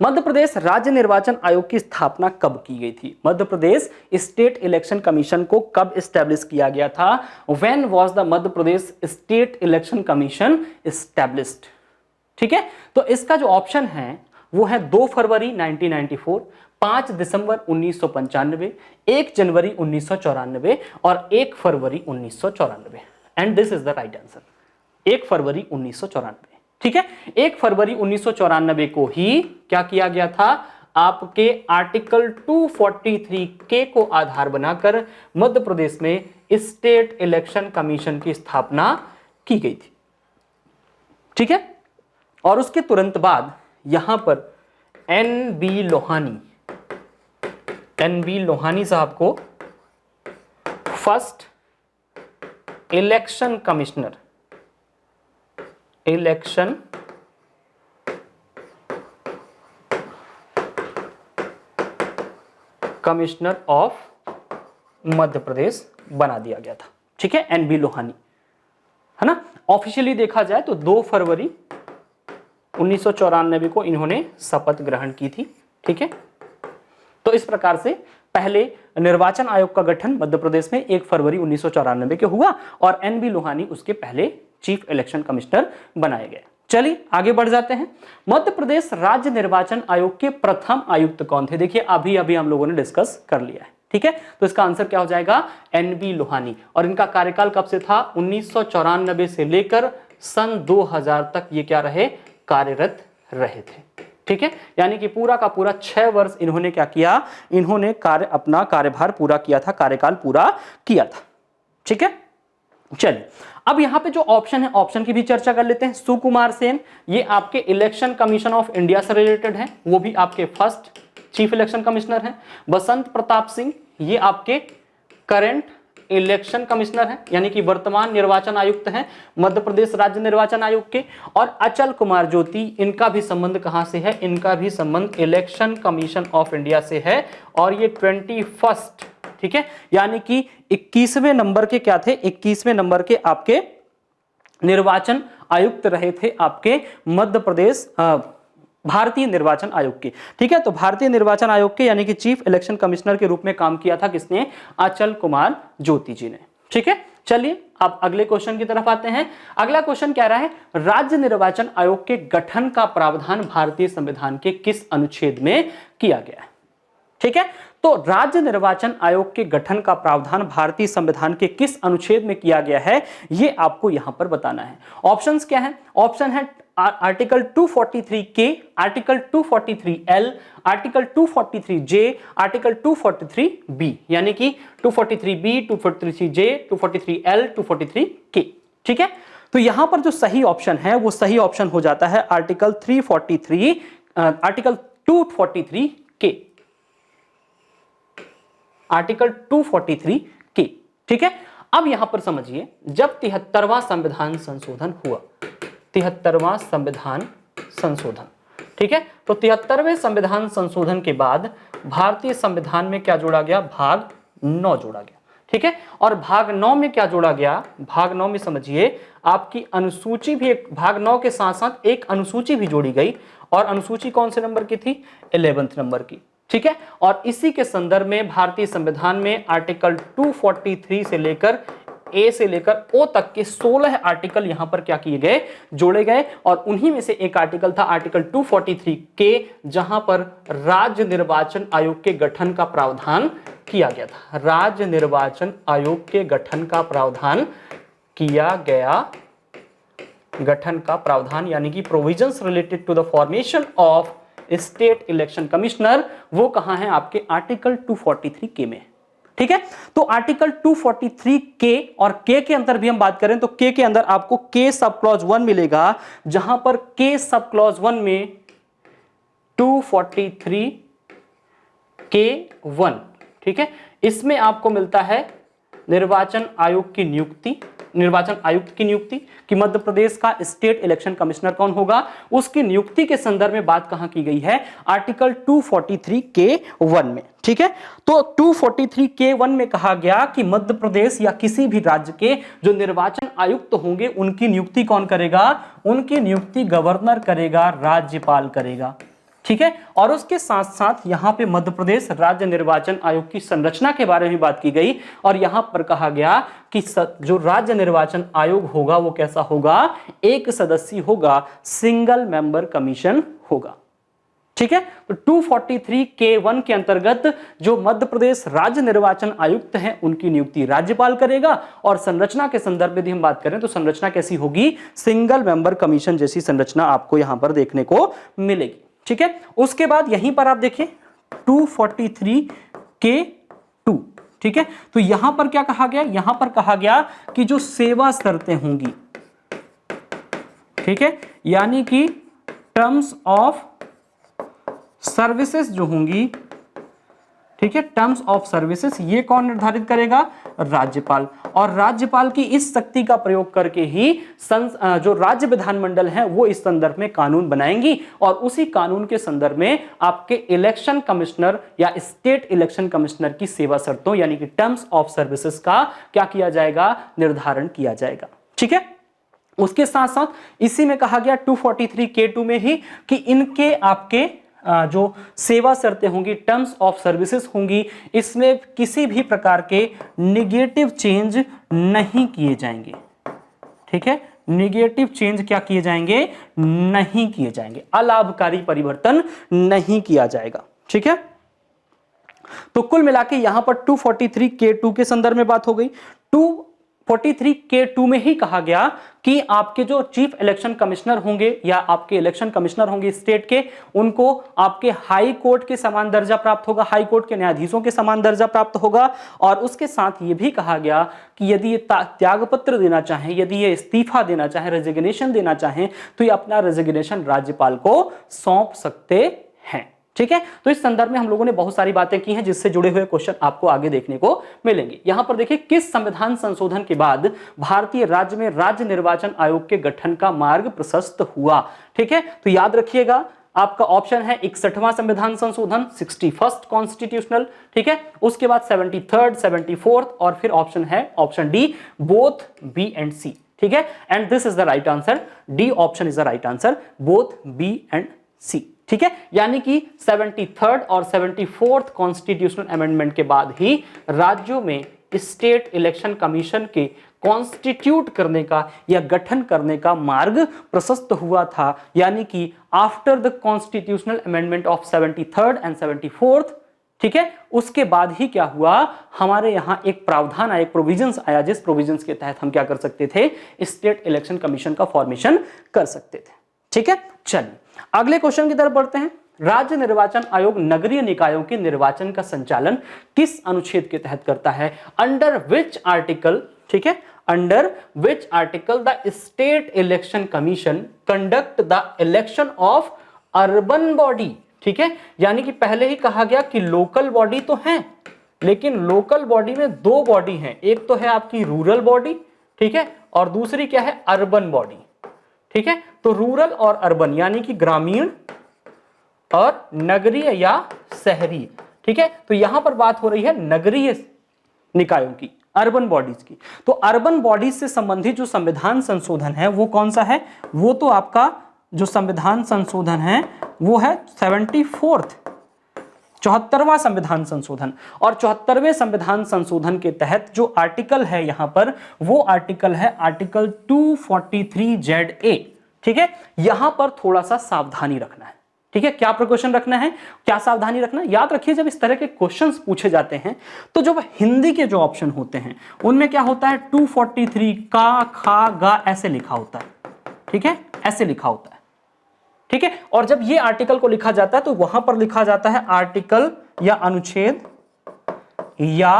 मध्य प्रदेश राज्य निर्वाचन आयोग की स्थापना कब की गई थी? मध्य प्रदेश स्टेट इलेक्शन कमीशन को कब एस्टैब्लिश किया गया था? When was the Madhya Pradesh state election commission established? ठीक है, तो इसका जो ऑप्शन है वो है 2 फरवरी 1994, 5 दिसंबर 1995, 1 जनवरी 1994 और 1 फरवरी 1994। And this is the right answer, 1 फरवरी 1994। ठीक है, 1 फरवरी 1994 को ही क्या किया गया था? आपके आर्टिकल 243 के को आधार बनाकर मध्य प्रदेश में स्टेट इलेक्शन कमीशन की स्थापना की गई थी। ठीक है, और उसके तुरंत बाद यहां पर एन.बी. लोहानी साहब को first election commissioner of Madhya प्रदेश बना दिया गया था। ठीक है, एन.बी. लोहानी, है ना। ऑफिशियली देखा जाए तो 2 फरवरी 1994 को इन्होंने शपथ ग्रहण की थी। ठीक है, तो इस प्रकार से पहले निर्वाचन आयोग का गठन मध्य प्रदेश में 1 फरवरी 1994 के हुआ और एन.बी. लोहानी उसके पहले चीफ इलेक्शन कमिश्नर बनाए गए। चलिए आगे बढ़ जाते हैं। मध्य प्रदेश राज्य निर्वाचन आयोग के प्रथम आयुक्त कौन थे? देखिए अभी हम लोगों ने डिस्कस कर लिया है। ठीक है, तो इसका आंसर क्या हो जाएगा? एन.बी. लोहानी। और इनका कार्यकाल कब से था? 1994 से लेकर सन 2000 तक ये क्या रहे? कार्यरत रहे थे। ठीक है, यानी कि पूरा का पूरा 6 वर्ष इन्होंने क्या किया? इन्होंने अपना कार्यभार पूरा किया था, कार्यकाल पूरा किया था। ठीक है, चलिए अब यहां पे जो ऑप्शन है, ऑप्शन की भी चर्चा कर लेते हैं। सुकुमार सेन, ये आपके इलेक्शन कमीशन ऑफ इंडिया से रिलेटेड है, वो भी आपके फर्स्ट चीफ इलेक्शन कमिश्नर हैं। बसंत प्रताप सिंह, ये आपके करंट इलेक्शन कमिश्नर हैं, यानी कि वर्तमान निर्वाचन आयुक्त हैं मध्य प्रदेश राज्य निर्वाचन आयोग के। और अचल कुमार ज्योति, इनका भी संबंध कहां से है? इनका भी संबंध इलेक्शन कमीशन ऑफ इंडिया से है और ये 21st, ठीक है, यानी कि 21वें नंबर के क्या थे? 21वें नंबर के आपके निर्वाचन आयुक्त रहे थे आपके मध्य प्रदेश भारतीय निर्वाचन आयोग के। ठीक है, तो भारतीय निर्वाचन आयोग के यानी कि चीफ इलेक्शन कमिश्नर के रूप में काम किया था किसने? अचल कुमार ज्योति जी ने। ठीक है, चलिए अब अगले क्वेश्चन की तरफ आते हैं। अगला क्वेश्चन कह रहा है राज्य निर्वाचन आयोग के गठन का प्रावधान भारतीय संविधान के किस अनुच्छेद में किया गया है? ठीक है, तो राज्य निर्वाचन आयोग के गठन का प्रावधान भारतीय संविधान के किस अनुच्छेद में किया गया है, ये आपको यहां पर बताना है। ऑप्शंस क्या हैं? ऑप्शन है आर्टिकल 243 के, आर्टिकल 243 एल, आर्टिकल 243 जे, आर्टिकल 243 बी, यानी कि 243 बी, 243 जे, 243 एल, 243 के। ठीक है, तो यहां पर जो सही ऑप्शन है वो सही ऑप्शन हो जाता है आर्टिकल 343, आर्टिकल 243 के, आर्टिकल 243 के। ठीक है, अब यहां पर समझिए, जब 73वां संविधान संशोधन हुआ, 73वां संविधान संशोधन, ठीक है, तो 73वें संविधान संशोधन के बाद भारतीय संविधान में क्या जोड़ा गया? भाग 9 जोड़ा गया, ठीक है। और भाग 9 में क्या जोड़ा गया? भाग 9 में समझिए आपकी अनुसूची भी, एक भाग 9 के साथ साथ एक अनुसूची भी जोड़ी गई, और अनुसूची कौन से नंबर की थी? 11वें नंबर की, ठीक है। और इसी के संदर्भ में भारतीय संविधान में आर्टिकल 243 से लेकर ए से लेकर ओ तक के 16 आर्टिकल यहां पर क्या किए गए? जोड़े गए। और उन्हीं में से एक आर्टिकल था आर्टिकल 243 के, जहां पर राज्य निर्वाचन आयोग के गठन का प्रावधान किया गया था। राज्य निर्वाचन आयोग के गठन का प्रावधान किया गया, गठन का प्रावधान यानी कि provisions related to the formation of state election commissioner, वो कहां है? आपके आर्टिकल 243 के में, ठीक है। तो आर्टिकल 243 के और के अंदर भी हम बात करें तो के अंदर आपको के सब क्लॉज 1 मिलेगा, जहां पर के सब क्लॉज 1 में 243 के 1, ठीक है, इसमें आपको मिलता है निर्वाचन आयोग की नियुक्ति, निर्वाचन आयुक्त की नियुक्ति कि मध्य प्रदेश का स्टेट इलेक्शन कमिश्नर कौन होगा, उसकी नियुक्ति के संदर्भ में बात कहां की गई है? आर्टिकल 243 के 1 में, ठीक है। तो 243 के 1 में कहा गया कि मध्य प्रदेश या किसी भी राज्य के जो निर्वाचन आयुक्त होंगे उनकी नियुक्ति कौन करेगा? उनकी नियुक्ति गवर्नर करेगा, राज्यपाल करेगा, ठीक है। और उसके साथ साथ यहां पे मध्य प्रदेश राज्य निर्वाचन आयोग की संरचना के बारे में बात की गई, और यहां पर कहा गया कि जो राज्य निर्वाचन आयोग होगा वो कैसा होगा? एक सदस्यीय होगा, सिंगल मेंबर कमीशन होगा, ठीक है। तो 243 के 1 के अंतर्गत जो मध्य प्रदेश राज्य निर्वाचन आयुक्त हैं उनकी नियुक्ति राज्यपाल करेगा, और संरचना के संदर्भ में यदि हम बात करें तो संरचना कैसी होगी? सिंगल मेंबर कमीशन जैसी संरचना आपको यहां पर देखने को मिलेगी, ठीक है। उसके बाद यहीं पर आप देखिए 243 के 2, ठीक है। तो यहां पर क्या कहा गया? यहां पर कहा गया कि जो सेवा शर्तें होंगी, ठीक है, यानी कि टर्म्स ऑफ सर्विसेज जो होंगी, ठीक है, टर्म्स ऑफ सर्विसेज, ये कौन निर्धारित करेगा? राज्यपाल। और राज्यपाल की इस शक्ति का प्रयोग करके ही जो राज्य विधानमंडल है वो इस संदर्भ में कानून बनाएंगी, और उसी कानून के संदर्भ में आपके इलेक्शन कमिश्नर या स्टेट इलेक्शन कमिश्नर की सेवा शर्तों यानी कि टर्म्स ऑफ सर्विसेज का क्या किया जाएगा? निर्धारण किया जाएगा, ठीक है। उसके साथ साथ इसी में कहा गया 243 के 2 में ही कि इनके आपके जो सेवा शर्तें होंगी, टर्म्स ऑफ सर्विसेज होंगी, इसमें किसी भी प्रकार के निगेटिव चेंज नहीं किए जाएंगे, ठीक है। निगेटिव चेंज क्या किए जाएंगे? नहीं किए जाएंगे, अलाभकारी परिवर्तन नहीं किया जाएगा, ठीक है। तो कुल मिला के यहां पर 243 के 2 के संदर्भ में बात हो गई। 243 के 2 में ही कहा गया कि आपके जो चीफ इलेक्शन कमिश्नर होंगे या आपके इलेक्शन कमिश्नर होंगे स्टेट के, उनको आपके हाई कोर्ट के समान दर्जा प्राप्त होगा, हाई कोर्ट के न्यायाधीशों के समान दर्जा प्राप्त होगा। और उसके साथ ये भी कहा गया कि यदि ये त्यागपत्र देना चाहें, यदि ये इस्तीफा देना चाहें, रेजिग्नेशन देना चाहें, तो ये अपना रेजिग्नेशन राज्यपाल को सौंप सकते हैं, ठीक है। तो इस संदर्भ में हम लोगों ने बहुत सारी बातें की हैं जिससे जुड़े हुए क्वेश्चन आपको आगे देखने को मिलेंगे। यहां पर देखिए, किस संविधान संशोधन के बाद भारतीय राज्य में राज्य निर्वाचन आयोग के गठन का मार्ग प्रशस्त हुआ, ठीक है। तो याद रखिएगा, आपका ऑप्शन है 61वां संविधान संशोधन, 61st कॉन्स्टिट्यूशनल, ठीक है। उसके बाद 73rd, 74th, और फिर ऑप्शन है option D, both B and C, ठीक है। And this is the right answer, D option is the right answer, both B and C, ठीक है। यानी कि 73rd और 74th कॉन्स्टिट्यूशनल अमेंडमेंट के बाद ही राज्यों में स्टेट इलेक्शन कमीशन के कॉन्स्टिट्यूट करने का या गठन करने का मार्ग प्रशस्त हुआ था। यानी कि after the constitutional amendment of 73rd and 74th, ठीक है, उसके बाद ही क्या हुआ, हमारे यहां एक प्रावधान आया, एक प्रोविजंस आया, जिस प्रोविजंस के तहत हम क्या कर सकते थे? स्टेट इलेक्शन कमीशन का फॉर्मेशन कर सकते थे, ठीक है। चलिए अगले क्वेश्चन की तरफ बढ़ते हैं। राज्य निर्वाचन आयोग नगरीय निकायों के निर्वाचन का संचालन किस अनुच्छेद के तहत करता है? अंडर विच आर्टिकल, ठीक है, under which article the state election commission conduct the election of urban body, ठीक है। यानी कि पहले ही कहा गया कि लोकल बॉडी तो है, लेकिन लोकल बॉडी में दो बॉडी हैं, एक तो है आपकी रूरल बॉडी, ठीक है, और दूसरी क्या है, अर्बन बॉडी, ठीक है। तो रूरल और अर्बन यानी कि ग्रामीण और नगरीय या शहरी, ठीक है। तो यहां पर बात हो रही है नगरीय निकायों की, अर्बन बॉडीज की। तो अर्बन बॉडीज से संबंधित जो संविधान संशोधन है वो कौन सा है, वो तो आपका जो संविधान संशोधन है वो है 74th 74वां संविधान संशोधन। और 74वें संविधान संशोधन के तहत जो आर्टिकल है यहां पर, वो आर्टिकल है आर्टिकल 243ZA, ठीक है। यहां पर थोड़ा सा सावधानी रखना है, ठीक है। क्या प्रिकॉशन रखना है, क्या सावधानी रखना है, याद रखिए जब इस तरह के क्वेश्चंस पूछे जाते हैं तो जब हिंदी के जो ऑप्शन होते हैं उनमें क्या होता है, 243 का, खा, गा ऐसे लिखा होता है, ठीक है, ऐसे लिखा होता है, ठीक है। और जब ये आर्टिकल को लिखा जाता है तो वहां पर लिखा जाता है आर्टिकल या अनुच्छेद या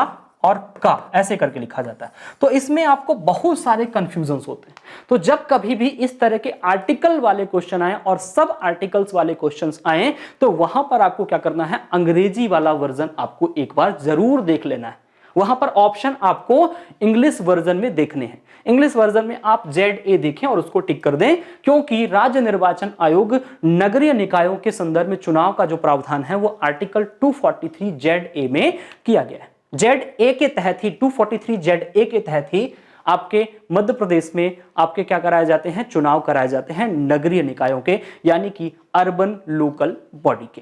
और का, ऐसे करके लिखा जाता है। तो इसमें आपको बहुत सारे कंफ्यूजन्स होते हैं। तो जब कभी भी इस तरह के आर्टिकल वाले क्वेश्चन आए और सब आर्टिकल्स वाले क्वेश्चंस आए तो वहां पर आपको क्या करना है, अंग्रेजी वाला वर्जन आपको एक बार जरूर देख लेना है। वहां पर ऑप्शन आपको इंग्लिश वर्जन में देखने हैं। इंग्लिश वर्जन में आप ZA देखें और उसको टिक कर दें, क्योंकि राज्य निर्वाचन आयोग नगरीय निकायों के संदर्भ में चुनाव का जो प्रावधान है वो आर्टिकल 243 ZA में किया गया है। ZA के तहत ही, 243 ZA के तहत ही आपके मध्य प्रदेश में आपके क्या कराए जाते हैं, चुनाव कराए जाते हैं नगरीय निकायों के, यानी कि अर्बन लोकल बॉडी के,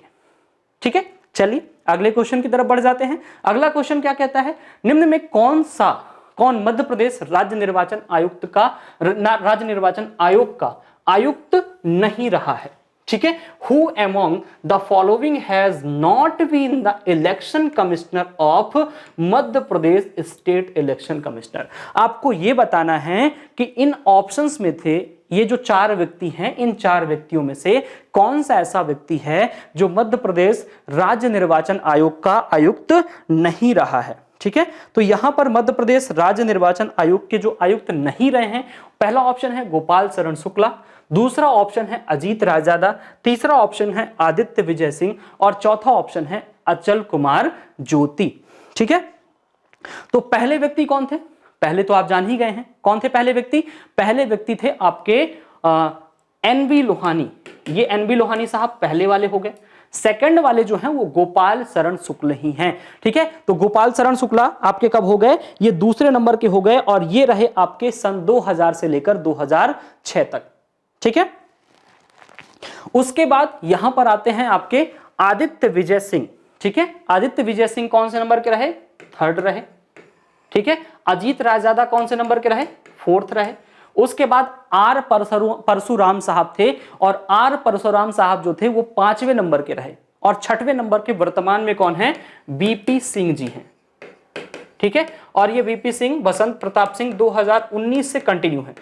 ठीक है। चलिए अगले क्वेश्चन की तरफ बढ़ जाते हैं। अगला क्वेश्चन क्या कहता है, निम्न में कौन मध्य प्रदेश राज्य निर्वाचन आयोग का आयुक्त नहीं रहा है, ठीक है। Who among the following has not been the election commissioner of Madhya Pradesh state election commissioner. आपको यह बताना है कि इन ऑप्शंस में थे ये जो चार व्यक्ति हैं, इन चार व्यक्तियों में से कौन सा ऐसा व्यक्ति है जो मध्य प्रदेश राज्य निर्वाचन आयोग का आयुक्त नहीं रहा है, ठीक है। तो यहां पर मध्य प्रदेश राज्य निर्वाचन आयोग के जो आयुक्त नहीं रहे हैं, पहला ऑप्शन है गोपाल शरण शुक्ला, दूसरा ऑप्शन है अजीत रायजादा, तीसरा ऑप्शन है आदित्य विजय सिंह और चौथा ऑप्शन है अचल कुमार ज्योति, ठीक है। तो पहले व्यक्ति कौन थे, पहले तो आप जान ही गए हैं कौन थे पहले व्यक्ति। पहले व्यक्ति थे आपके NV लोहानी, ये NV लोहानी साहब पहले वाले हो गए। सेकंड वाले जो हैं वो गोपाल शरण शुक्ल ही हैं, ठीक है। तो गोपाल शरण शुक्ला आपके कब हो गए, ये दूसरे नंबर के हो गए और ये रहे आपके सन 2000 से लेकर 2006 तक, ठीक है। उसके बाद यहां पर आते हैं आपके आदित्य विजय सिंह, ठीक है। आदित्य विजय सिंह कौन से नंबर के रहे, थर्ड रहे, ठीक है। अजीत रायजादा कौन से नंबर के रहे, फोर्थ रहे। उसके बाद R परशुराम साहब थे और R परशुराम साहब जो थे वो 5वें नंबर के रहे और 6वें नंबर के वर्तमान में कौन है, BP सिंह जी हैं, ठीक है। और ये BP सिंह बसंत प्रताप सिंह 2019 से कंटिन्यू है,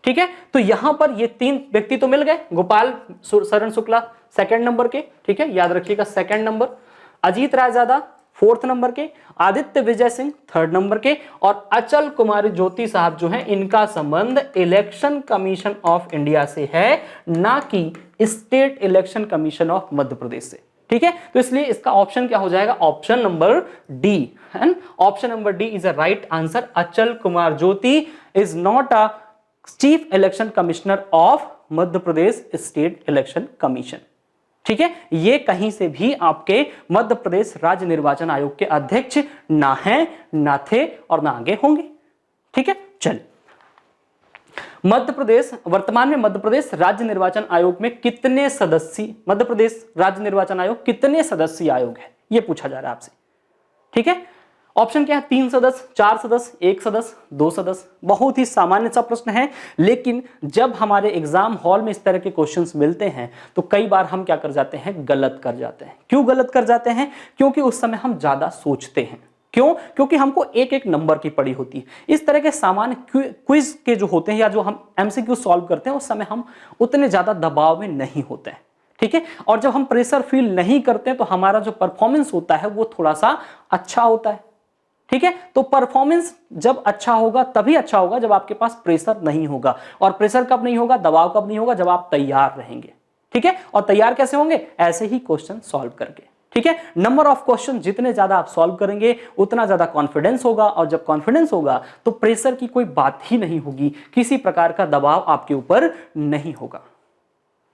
ठीक है। तो यहां पर ये तीन व्यक्ति तो मिल गए, गोपाल शरण शुक्ला सेकंड नंबर के, ठीक है, याद रखिएगा second number, Ajit Raizada fourth number के, आदित्य विजय सिंह थर्ड नंबर के और अचल कुमार ज्योति साहब जो हैं इनका संबंध इलेक्शन कमीशन ऑफ इंडिया से है, ना कि state election commission of Madhya प्रदेश से, ठीक है। तो इसलिए इसका ऑप्शन क्या हो जाएगा, ऑप्शन नंबर डी, है option number D is a right answer. Achal Kumar Jyoti is not a chief election commissioner of Madhya Pradesh state election commission, ठीक है। ये कहीं से भी आपके मध्य प्रदेश राज्य निर्वाचन आयोग के अध्यक्ष ना हैं, ना थे और ना आगे होंगे, ठीक है। चल मध्य प्रदेश वर्तमान में मध्य प्रदेश राज्य निर्वाचन आयोग में कितने सदस्य, मध्य प्रदेश राज्य निर्वाचन आयोग कितने सदस्यीय आयोग है, ये पूछा जा रहा है आपसे, ठीक है। ऑप्शन क्या है, 3 सदस्य, 4 सदस्य, 1 सदस्य, 2 सदस्य। बहुत ही सामान्य सा प्रश्न है, लेकिन जब हमारे एग्जाम हॉल में इस तरह के क्वेश्चंस मिलते हैं तो कई बार हम क्या कर जाते हैं, गलत कर जाते हैं। क्यों गलत कर जाते हैं, क्योंकि उस समय हम ज्यादा सोचते हैं। क्यों, क्योंकि हमको एक एक नंबर की पड़ी होती है। इस तरह के सामान्य क्विज के जो होते हैं या जो हम MCQ सॉल्व करते हैं उस समय हम उतने ज्यादा दबाव में नहीं होते हैं, ठीक है। और जब हम प्रेशर फील नहीं करते तो हमारा जो परफॉर्मेंस होता है वो थोड़ा सा अच्छा होता है, ठीक है। तो परफॉर्मेंस जब अच्छा होगा तभी अच्छा होगा जब आपके पास प्रेशर नहीं होगा। और प्रेशर कब नहीं होगा, दबाव कब नहीं होगा, जब आप तैयार रहेंगे, ठीक है। और तैयार कैसे होंगे, ऐसे ही क्वेश्चन सॉल्व करके, ठीक है, नंबर ऑफ क्वेश्चन जितने ज्यादा आप सॉल्व करेंगे उतना ज्यादा कॉन्फिडेंस होगा, और जब कॉन्फिडेंस होगा तो प्रेशर की कोई बात ही नहीं होगी, किसी प्रकार का दबाव आपके ऊपर नहीं होगा।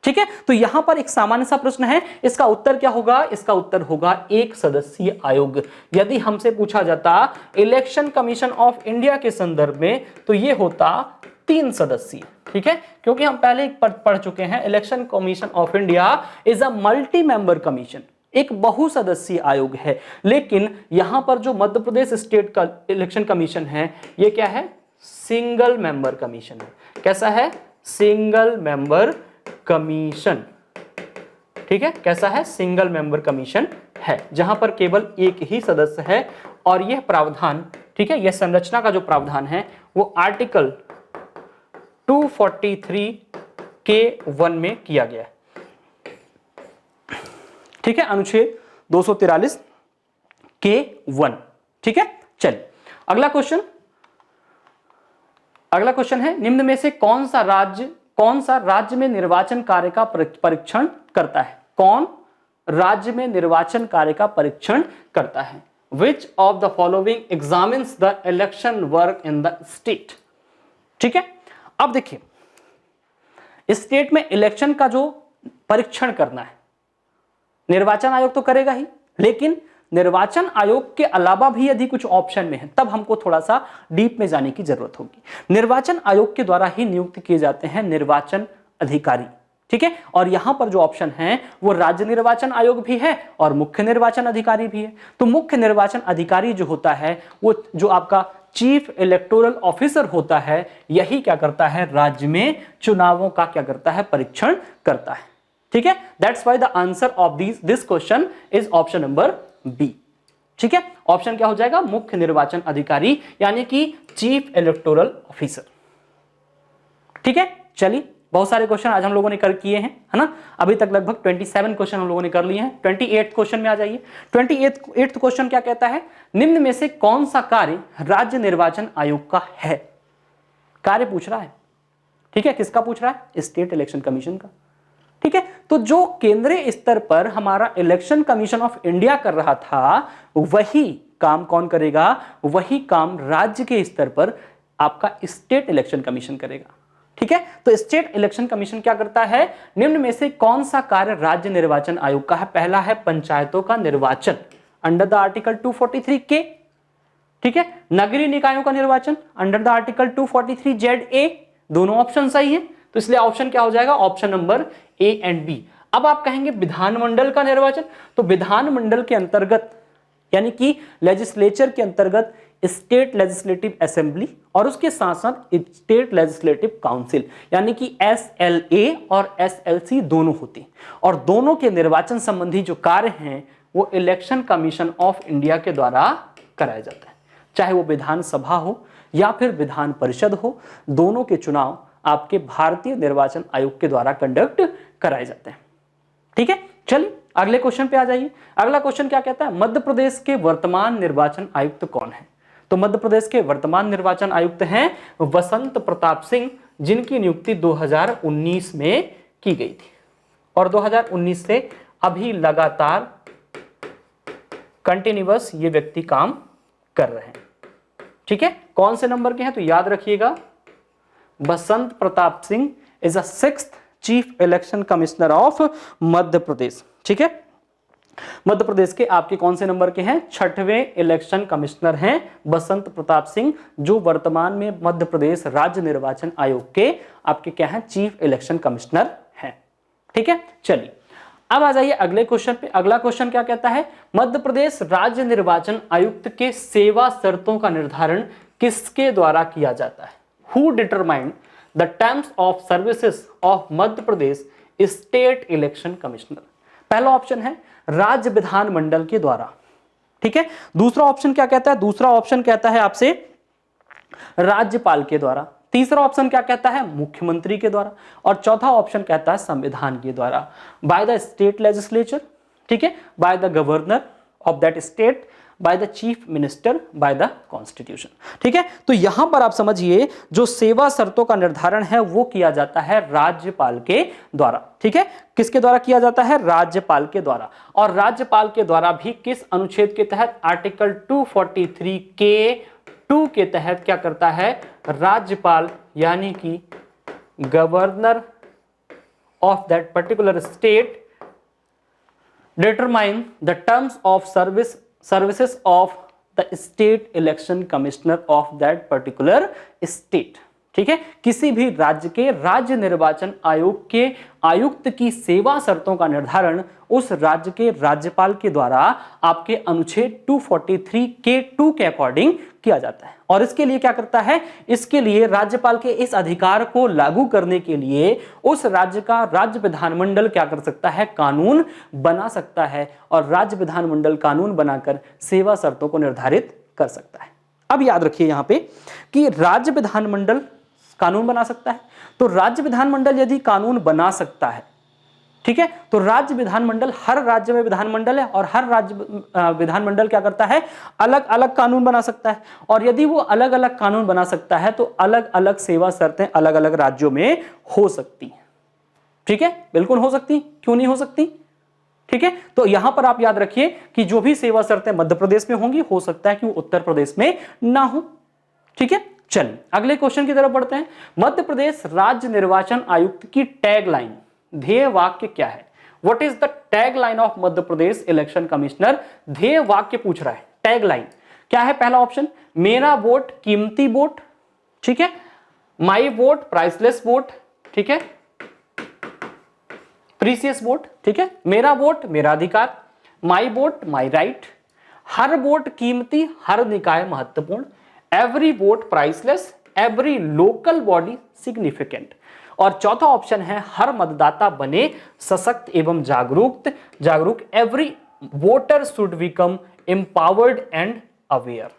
ठीक है, तो यहां पर एक सामान्य सा प्रश्न है, इसका उत्तर क्या होगा? इसका उत्तर होगा एक सदस्यीय आयोग। यदि हमसे पूछा जाता इलेक्शन कमीशन ऑफ इंडिया के संदर्भ में तो यह होता 3 सदस्यीय। ठीक है, क्योंकि हम पहले पढ़ चुके हैं election commission of India is a multi member commission, एक बहुसदस्यीय आयोग है। लेकिन यहां पर जो मध्य प्रदेश स्टेट का इलेक्शन कमीशन है यह क्या है? सिंगल मेंबर कमीशन है। कैसा है? Single member commission. ठीक है, कैसा है? सिंगल मेंबर कमीशन है, जहां पर केवल एक ही सदस्य है। और यह प्रावधान, ठीक है, यह संरचना का जो प्रावधान है वो आर्टिकल 243(k)(1) में किया गया है। ठीक है, अनुच्छेद 243(k)(1). ठीक है, चलिए अगला क्वेश्चन है, निम्न में से कौन सा राज्य में निर्वाचन कार्य का परीक्षण करता है? कौन राज्य में निर्वाचन कार्य का परीक्षण करता है? Which of the following examines the election work in the state? ठीक है, अब देखिए स्टेट में इलेक्शन का जो परीक्षण करना है निर्वाचन आयोग तो करेगा ही, लेकिन निर्वाचन आयोग के अलावा भी यदि कुछ ऑप्शन में है तब हमको थोड़ा सा डीप में जाने की जरूरत होगी। निर्वाचन आयोग के द्वारा ही नियुक्त किए जाते हैं निर्वाचन अधिकारी। ठीक है, और यहां पर जो ऑप्शन है वो राज्य निर्वाचन आयोग भी है और मुख्य निर्वाचन अधिकारी भी है। तो मुख्य निर्वाचन अधिकारी जो होता है वो जो आपका चीफ इलेक्टोरल ऑफिसर होता है, यही क्या करता है? राज्य में चुनावों का क्या करता है? परीक्षण करता है। ठीक है, that's why the answer of this question is option number B. ठीक है, ऑप्शन क्या हो जाएगा? मुख्य निर्वाचन अधिकारी, यानी कि चीफ इलेक्टोरल ऑफिसर। ठीक है, चलिए बहुत सारे क्वेश्चन आज हम लोगों ने कर किए हैं, है ना? अभी तक लगभग 27 क्वेश्चन हम लोगों ने कर लिए हैं। 28th क्वेश्चन में आ जाइए। 28th क्वेश्चन क्या कहता है? निम्न में से कौन सा कार्य राज्य निर्वाचन आयोग का है? कार्य पूछ रहा है। ठीक है, किसका पूछ रहा है? स्टेट इलेक्शन कमीशन का। ठीक है, तो जो केंद्रीय स्तर पर हमारा इलेक्शन कमीशन ऑफ इंडिया कर रहा था वही काम कौन करेगा? वही काम राज्य के स्तर पर आपका स्टेट इलेक्शन कमीशन करेगा। ठीक है, तो स्टेट इलेक्शन कमीशन क्या करता है? निम्न में से कौन सा कार्य राज्य निर्वाचन आयोग का है? पहला है पंचायतों का निर्वाचन अंडर द आर्टिकल 243(k). ठीक है, नगरीय निकायों का निर्वाचन अंडर द आर्टिकल 243(ZA). दोनों ऑप्शन सही है, तो इसलिए ऑप्शन क्या हो जाएगा? Option number A and B. अब आप कहेंगे विधानमंडल का निर्वाचन, तो विधानमंडल के अंतर्गत यानी कि लेजिस्लेचर के अंतर्गत स्टेट लेजिस्लेटिव असेंबली और उसके साथ साथ स्टेट लेजिस्लेटिव काउंसिल यानी कि SLA और SLC दोनों होती हैं, और दोनों के निर्वाचन संबंधी जो कार्य हैं वो इलेक्शन कमीशन ऑफ इंडिया के द्वारा कराया जाता है। चाहे वो विधानसभा हो या फिर विधान परिषद हो, दोनों के चुनाव आपके भारतीय निर्वाचन आयोग के द्वारा कंडक्ट कराए जाते हैं। ठीक है, चलिए अगले क्वेश्चन पे आ जाइए। अगला क्वेश्चन क्या कहता है? मध्य प्रदेश के वर्तमान निर्वाचन आयुक्त कौन है? तो मध्य प्रदेश के वर्तमान निर्वाचन आयुक्त हैं वसंत प्रताप सिंह, जिनकी नियुक्ति 2019 में की गई थी, और 2019 से अभी लगातार कंटिन्यूअस ये व्यक्ति काम कर रहे हैं। ठीक है, कौन से नंबर के हैं? तो याद रखिएगा, Basant Pratap Singh is a 6th chief election commissioner of Madhya Pradesh. ठीक है, मध्य प्रदेश के आपके कौन से नंबर के हैं? 6वें इलेक्शन कमिश्नर हैं बसंत प्रताप सिंह, जो वर्तमान में मध्य प्रदेश राज्य निर्वाचन आयोग के आपके क्या हैं? चीफ इलेक्शन कमिश्नर हैं। ठीक है, चलिए अब आ जाइए अगले क्वेश्चन पे। अगला क्वेश्चन क्या कहता है? मध्य प्रदेश राज्य निर्वाचन आयुक्त के सेवा शर्तों का निर्धारण किसके द्वारा किया जाता है? Who determined the terms of services of Madhya Pradesh state election commissioner? पहला ऑप्शन है राज्य विधानमंडल के द्वारा। ठीक है, दूसरा ऑप्शन क्या कहता है? दूसरा ऑप्शन कहता है आपसे राज्यपाल के द्वारा। तीसरा ऑप्शन क्या कहता है? मुख्यमंत्री के द्वारा। और चौथा ऑप्शन कहता है संविधान के द्वारा, बाय द स्टेट लेजिस्लेचर। ठीक है, by the governor of that state, by the chief minister by the constitution. ठीक है, तो यहां पर आप समझिए जो सेवा शर्तों का निर्धारण है वो किया जाता है राज्यपाल के द्वारा। ठीक है, किसके द्वारा किया जाता है? राज्यपाल के द्वारा। और राज्यपाल के द्वारा भी किस अनुच्छेद के तहत? आर्टिकल 243 के 2 के तहत क्या करता है? राज्यपाल यानी कि governor of that particular state determine the terms of services of the state election commissioner of that particular state। ठीक है, किसी भी राज्य के राज्य निर्वाचन आयोग के आयुक्त की सेवा शर्तों का निर्धारण उस राज्य के राज्यपाल के द्वारा आपके अनुच्छेद 243 के 2 के अकॉर्डिंग किया जाता है। और इसके लिए क्या करता है? इसके लिए राज्यपाल के इस अधिकार को लागू करने के लिए उस राज्य का राज्य विधानमंडल क्या कर सकता है? कानून बना सकता है। और राज्य विधानमंडल कानून बनाकर सेवा शर्तों को निर्धारित कर सकता है। अब याद रखिए यहां पे कि राज्य विधानमंडल कानून बना सकता है। तो राज्य विधानमंडल यदि कानून बना सकता है, ठीक है, तो राज्य विधानमंडल, हर राज्य में विधानमंडल है और हर राज्य विधानमंडल क्या करता है? अलग अलग कानून बना सकता है। और यदि वो अलग अलग कानून बना सकता है तो अलग अलग सेवा शर्तें अलग अलग राज्यों में हो सकती हैं। ठीक है, बिल्कुल हो सकती, क्यों नहीं हो सकती? ठीक है, तो यहां पर आप याद रखिए कि जो भी सेवा शर्तें मध्य प्रदेश में होंगी हो सकता है कि वो उत्तर प्रदेश में ना हो। ठीक है, चलिए अगले क्वेश्चन की तरफ बढ़ते हैं। मध्य प्रदेश राज्य निर्वाचन आयुक्त की टैगलाइन, ध्येय वाक्य क्या है? What is the tagline of Madhya Pradesh election commissioner? ध्येय वाक्य पूछ रहा है, टैगलाइन क्या है? पहला ऑप्शन, मेरा वोट कीमती वोट। ठीक है, माई वोट प्राइसलेस वोट। ठीक है, प्रीसियस वोट। ठीक है, मेरा वोट मेरा अधिकार, माई वोट माई राइट, हर वोट कीमती, हर निकाय महत्वपूर्ण, every vote priceless, every local body significant. और चौथा ऑप्शन है, हर मतदाता बने सशक्त एवं जागरूक, every voter should become empowered and aware.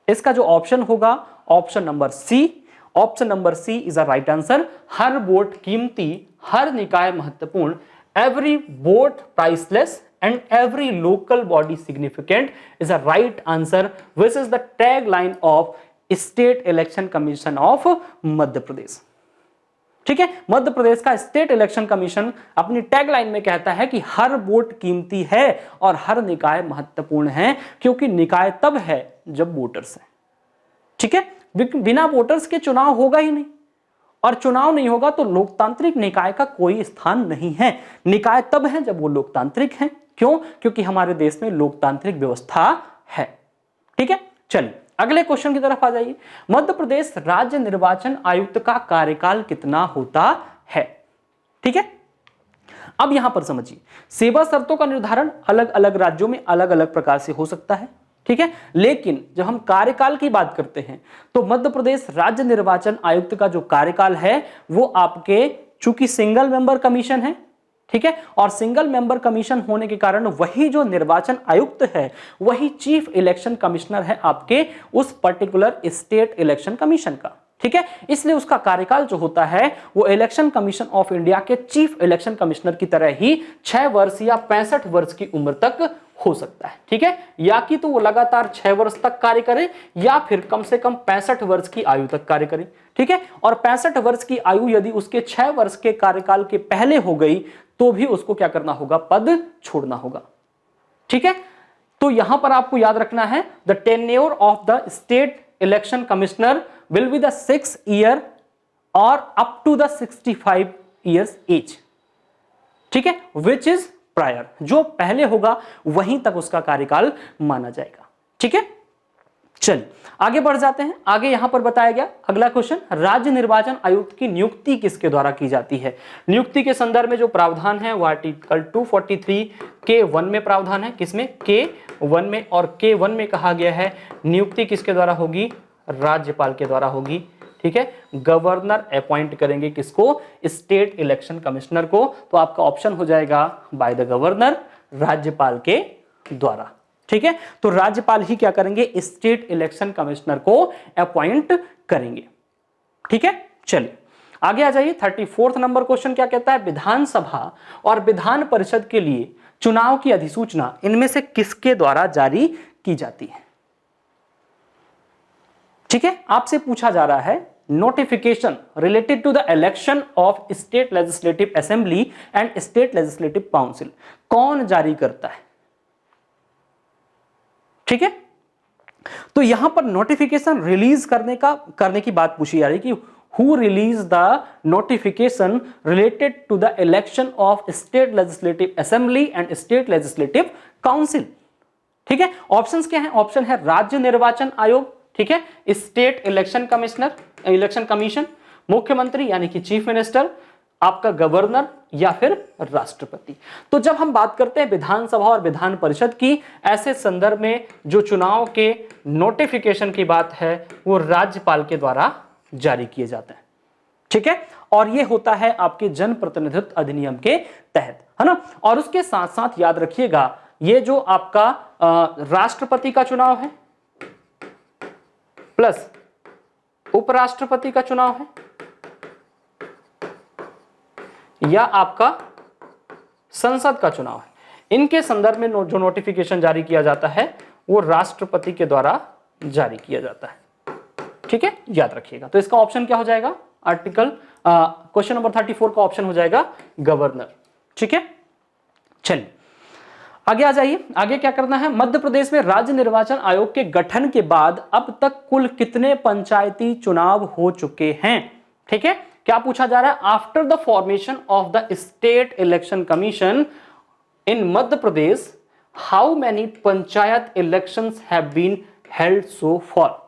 इसका जो ऑप्शन होगा option number C. Option number C is a right answer. हर वोट कीमती, हर निकाय महत्वपूर्ण, every vote priceless and every local body significant is a right answer, which is the tagline of State Election Commission of मध्य प्रदेश। ठीक है, मध्य प्रदेश का state election commission अपनी टैगलाइन में कहता है कि हर वोट कीमती है और हर निकाय महत्वपूर्ण है, क्योंकि निकाय तब है जब वोटर्स है। ठीक है, बिना वोटर्स के चुनाव होगा ही नहीं, और चुनाव नहीं होगा तो लोकतांत्रिक निकाय का कोई स्थान नहीं है। निकाय तब है जब वो लोकतांत्रिक हैं। क्यों? क्योंकि हमारे देश में लोकतांत्रिक व्यवस्था है। ठीक है, चलिए अगले क्वेश्चन की तरफ आ जाइए। मध्य प्रदेश राज्य निर्वाचन आयुक्त का कार्यकाल कितना होता है? ठीक है, अब यहां पर समझिए, सेवा शर्तों का निर्धारण अलग अलग राज्यों में अलग अलग प्रकार से हो सकता है। ठीक है, लेकिन जब हम कार्यकाल की बात करते हैं तो मध्य प्रदेश राज्य निर्वाचन आयुक्त का जो कार्यकाल है वो आपके, चूंकि सिंगल मेंबर कमीशन है, ठीक है, और सिंगल मेंबर कमीशन होने के कारण वही जो निर्वाचन आयुक्त है वही चीफ इलेक्शन कमिश्नर है आपके उस पर्टिकुलर स्टेट इलेक्शन कमीशन का। ठीक है, इसलिए उसका कार्यकाल जो होता है वो इलेक्शन कमीशन ऑफ इंडिया के चीफ इलेक्शन कमिश्नर की तरह ही 6 वर्ष या 65 वर्ष की उम्र तक हो सकता है। ठीक है, या कि तो वो लगातार 6 वर्ष तक कार्य करे या फिर कम से कम 65 वर्ष की आयु तक कार्य करे। ठीक है, और 65 वर्ष की आयु यदि उसके 6 वर्ष के कार्यकाल के पहले हो गई तो भी उसको क्या करना होगा? पद छोड़ना होगा। ठीक है, तो यहां पर आपको याद रखना है, the tenure of the state election commissioner will be the 6 year or up to the 65 years age। ठीक है, which is prior, जो पहले होगा वहीं तक उसका कार्यकाल माना जाएगा। ठीक है, चलिए आगे बढ़ जाते हैं। आगे यहां पर बताया गया अगला क्वेश्चन, राज्य निर्वाचन आयुक्त की नियुक्ति किसके द्वारा की जाती है? नियुक्ति के संदर्भ में जो प्रावधान है वो आर्टिकल 243 के 1 में प्रावधान है। किसमें? के 1 में। और के 1 में कहा गया है नियुक्ति किसके द्वारा होगी? राज्यपाल के द्वारा होगी। ठीक है, गवर्नर अपॉइंट करेंगे किसको? स्टेट इलेक्शन कमिश्नर को। तो आपका ऑप्शन हो जाएगा बाय द गवर्नर, राज्यपाल के द्वारा। ठीक है, तो राज्यपाल ही क्या करेंगे? स्टेट इलेक्शन कमिश्नर को अपॉइंट करेंगे। ठीक है, चलिए आगे आ जाइए। 34वां नंबर क्वेश्चन क्या कहता है? विधानसभा और विधान परिषद के लिए चुनाव की अधिसूचना इनमें से किसके द्वारा जारी की जाती है? ठीक है, आपसे पूछा जा रहा है notification related to the election of state legislative assembly and state legislative council कौन जारी करता है? ठीक है, तो यहां पर नोटिफिकेशन रिलीज करने की बात पूछी जा रही है कि who release the notification related to the election of state legislative assembly and state legislative council. ठीक है, ऑप्शंस क्या हैं? ऑप्शन है राज्य निर्वाचन आयोग, ठीक है, स्टेट इलेक्शन कमीशन, मुख्यमंत्री यानी कि चीफ मिनिस्टर, आपका गवर्नर या फिर राष्ट्रपति। तो जब हम बात करते हैं विधानसभा और विधान परिषद की, ऐसे संदर्भ में जो चुनाव के नोटिफिकेशन की बात है वो राज्यपाल के द्वारा जारी किए जाते हैं। ठीक है, और ये होता है आपके जनप्रतिनिधित्व अधिनियम के तहत, है ना। और उसके साथ साथ याद रखिएगा ये जो आपका राष्ट्रपति का चुनाव है प्लस उपराष्ट्रपति का चुनाव है या आपका संसद का चुनाव है, इनके संदर्भ में जो नोटिफिकेशन जारी किया जाता है वो राष्ट्रपति के द्वारा जारी किया जाता है। ठीक है, याद रखिएगा। तो इसका ऑप्शन क्या हो जाएगा? क्वेश्चन नंबर 34 का ऑप्शन हो जाएगा गवर्नर। ठीक है, चलिए आगे आ जाइए। आगे क्या करना है? मध्य प्रदेश में राज्य निर्वाचन आयोग के गठन के बाद अब तक कुल कितने पंचायती चुनाव हो चुके हैं? ठीक है, क्या पूछा जा रहा है? After the formation of the state election commission in Madhya Pradesh how many panchayat elections have been held so far?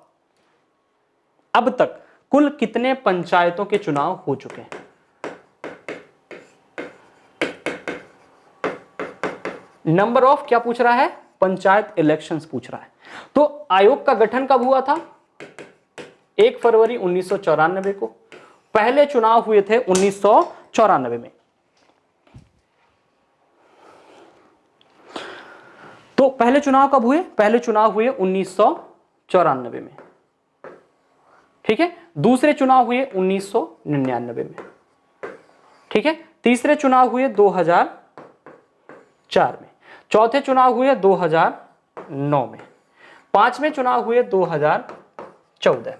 अब तक कुल कितने पंचायतों के चुनाव हो चुके हैं? नंबर ऑफ क्या पूछ रहा है? पंचायत इलेक्शंस पूछ रहा है। तो आयोग का गठन कब हुआ था? 1 फरवरी 1994 को। पहले चुनाव हुए थे 1994 में। तो पहले चुनाव कब हुए? पहले चुनाव हुए 1994 में। ठीक है, दूसरे चुनाव हुए 1999 में। ठीक है, तीसरे चुनाव हुए 2004 में, चौथे चुनाव हुए 2009 में, पांचवें चुनाव हुए 2014 में।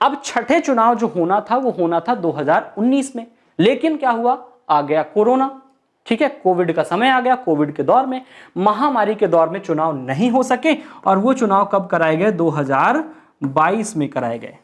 अब छठे चुनाव जो होना था वो होना था 2019 में, लेकिन क्या हुआ? आ गया कोरोना। ठीक है, कोविड का समय आ गया। कोविड के दौर में, महामारी के दौर में चुनाव नहीं हो सके और वो चुनाव कब कराए गए? 2022 में कराए गए।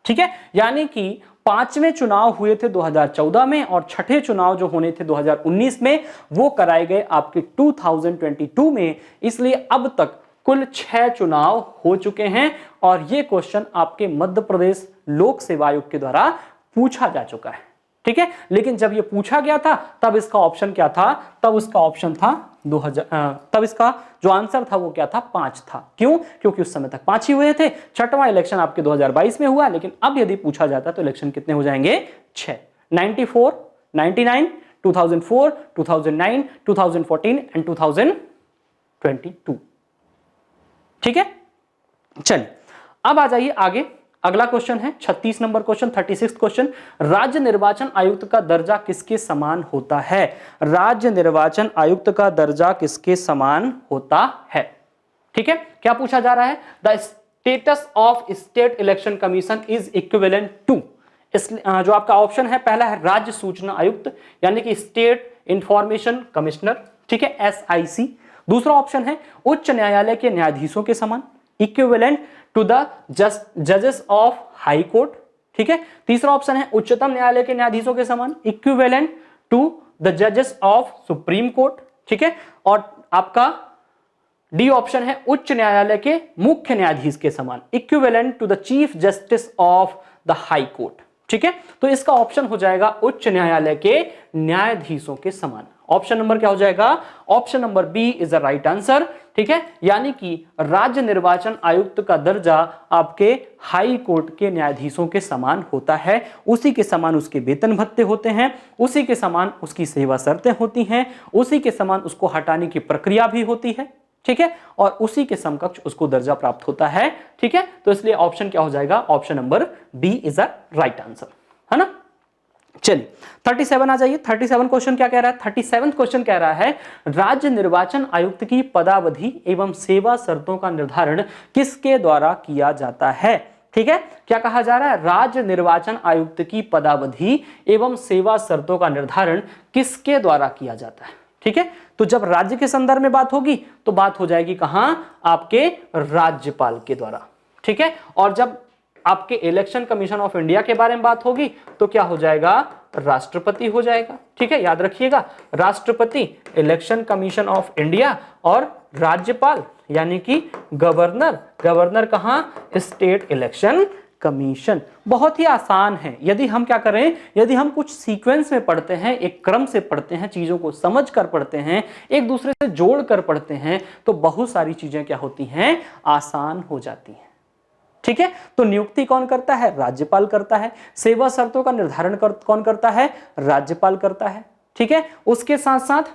ठीक है, यानी कि पांचवें चुनाव हुए थे 2014 में और छठे चुनाव जो होने थे 2019 में वो कराए गए आपके 2022 में। इसलिए अब तक कुल 6 चुनाव हो चुके हैं और ये क्वेश्चन आपके मध्य प्रदेश लोक सेवा आयोग के द्वारा पूछा जा चुका है। ठीक है, लेकिन जब ये पूछा गया था तब इसका ऑप्शन क्या था? तब उसका ऑप्शन था तब इसका जो आंसर था वो क्या था? 5 था। क्यों? क्योंकि उस समय तक 5 ही हुए थे। छठवां इलेक्शन आपके 2022 में हुआ, लेकिन अब यदि पूछा जाता तो इलेक्शन कितने हो जाएंगे? 6। 94, 99, 2004, 2009, 2014 एंड 2022। ठीक है, चलिए अब आ जाइए आगे। अगला क्वेश्चन है 36 नंबर क्वेश्चन, 36 क्वेश्चन। राज्य निर्वाचन आयुक्त का दर्जा किसके समान होता है? राज्य निर्वाचन आयुक्त का दर्जा किसके समान होता है? ठीक है, क्या पूछा जा रहा है? The status of state election commission is equivalent to. जो आपका ऑप्शन है पहला है राज्य सूचना आयुक्त यानी कि स्टेट इंफॉर्मेशन कमिश्नर, ठीक है, SIC। दूसरा ऑप्शन है उच्च न्यायालय के न्यायाधीशों के समान, इक्विवेलेंट टू द जजेस ऑफ हाई कोर्ट। ठीक है, तीसरा ऑप्शन है उच्चतम न्यायालय के न्यायाधीशों के समान, इक्विवेलेंट टू द जजेस ऑफ सुप्रीम कोर्ट। ठीक है, और आपका डी ऑप्शन है उच्च न्यायालय के मुख्य न्यायाधीश के समान, equivalent to the chief justice of the high court. ठीक है, तो इसका ऑप्शन हो जाएगा उच्च न्यायालय के न्यायाधीशों के समान। ऑप्शन नंबर क्या हो जाएगा? Option number B is the right answer. ठीक है, यानी कि राज्य निर्वाचन आयुक्त का दर्जा आपके हाई कोर्ट के न्यायाधीशों के समान होता है। उसी के समान उसके वेतन भत्ते होते हैं, उसी के समान उसकी सेवा शर्तें होती हैं, उसी के समान उसको हटाने की प्रक्रिया भी होती है। ठीक है, और उसी के समकक्ष उसको दर्जा प्राप्त होता है। ठीक है, तो इसलिए ऑप्शन क्या हो जाएगा? Option number B is the right answer, है ना। चलिए 37 आ जाइए। 37 क्वेश्चन क्या कह रहा है? 37 क्वेश्चन कह रहा है राज्य निर्वाचन आयुक्त की पदावधि एवं सेवा शर्तों का निर्धारण किसके द्वारा किया जाता है? ठीक है, क्या कहा जा रहा है? राज्य निर्वाचन आयुक्त की पदावधि एवं सेवा शर्तों का निर्धारण किसके द्वारा किया जाता है? ठीक है, तो जब राज्य के संदर्भ में बात होगी तो बात हो जाएगी कहां? आपके राज्यपाल के द्वारा। ठीक है, और जब आपके इलेक्शन कमीशन ऑफ इंडिया के बारे में बात होगी तो क्या हो जाएगा? राष्ट्रपति हो जाएगा। ठीक है, याद रखिएगा, राष्ट्रपति, इलेक्शन कमीशन ऑफ इंडिया और राज्यपाल यानी कि गवर्नर। गवर्नर कहां? State election commission. बहुत ही आसान है। यदि हम क्या करें, यदि हम कुछ सीक्वेंस में पढ़ते हैं, एक क्रम से पढ़ते हैं, चीजों को समझ कर पढ़ते हैं, एक दूसरे से जोड़ कर पढ़ते हैं, तो बहुत सारी चीजें क्या होती हैं? आसान हो जाती हैं। ठीक है, तो नियुक्ति कौन करता है? राज्यपाल करता है। सेवा शर्तों का निर्धारण कौन करता है? राज्यपाल करता है। ठीक है, उसके साथ साथ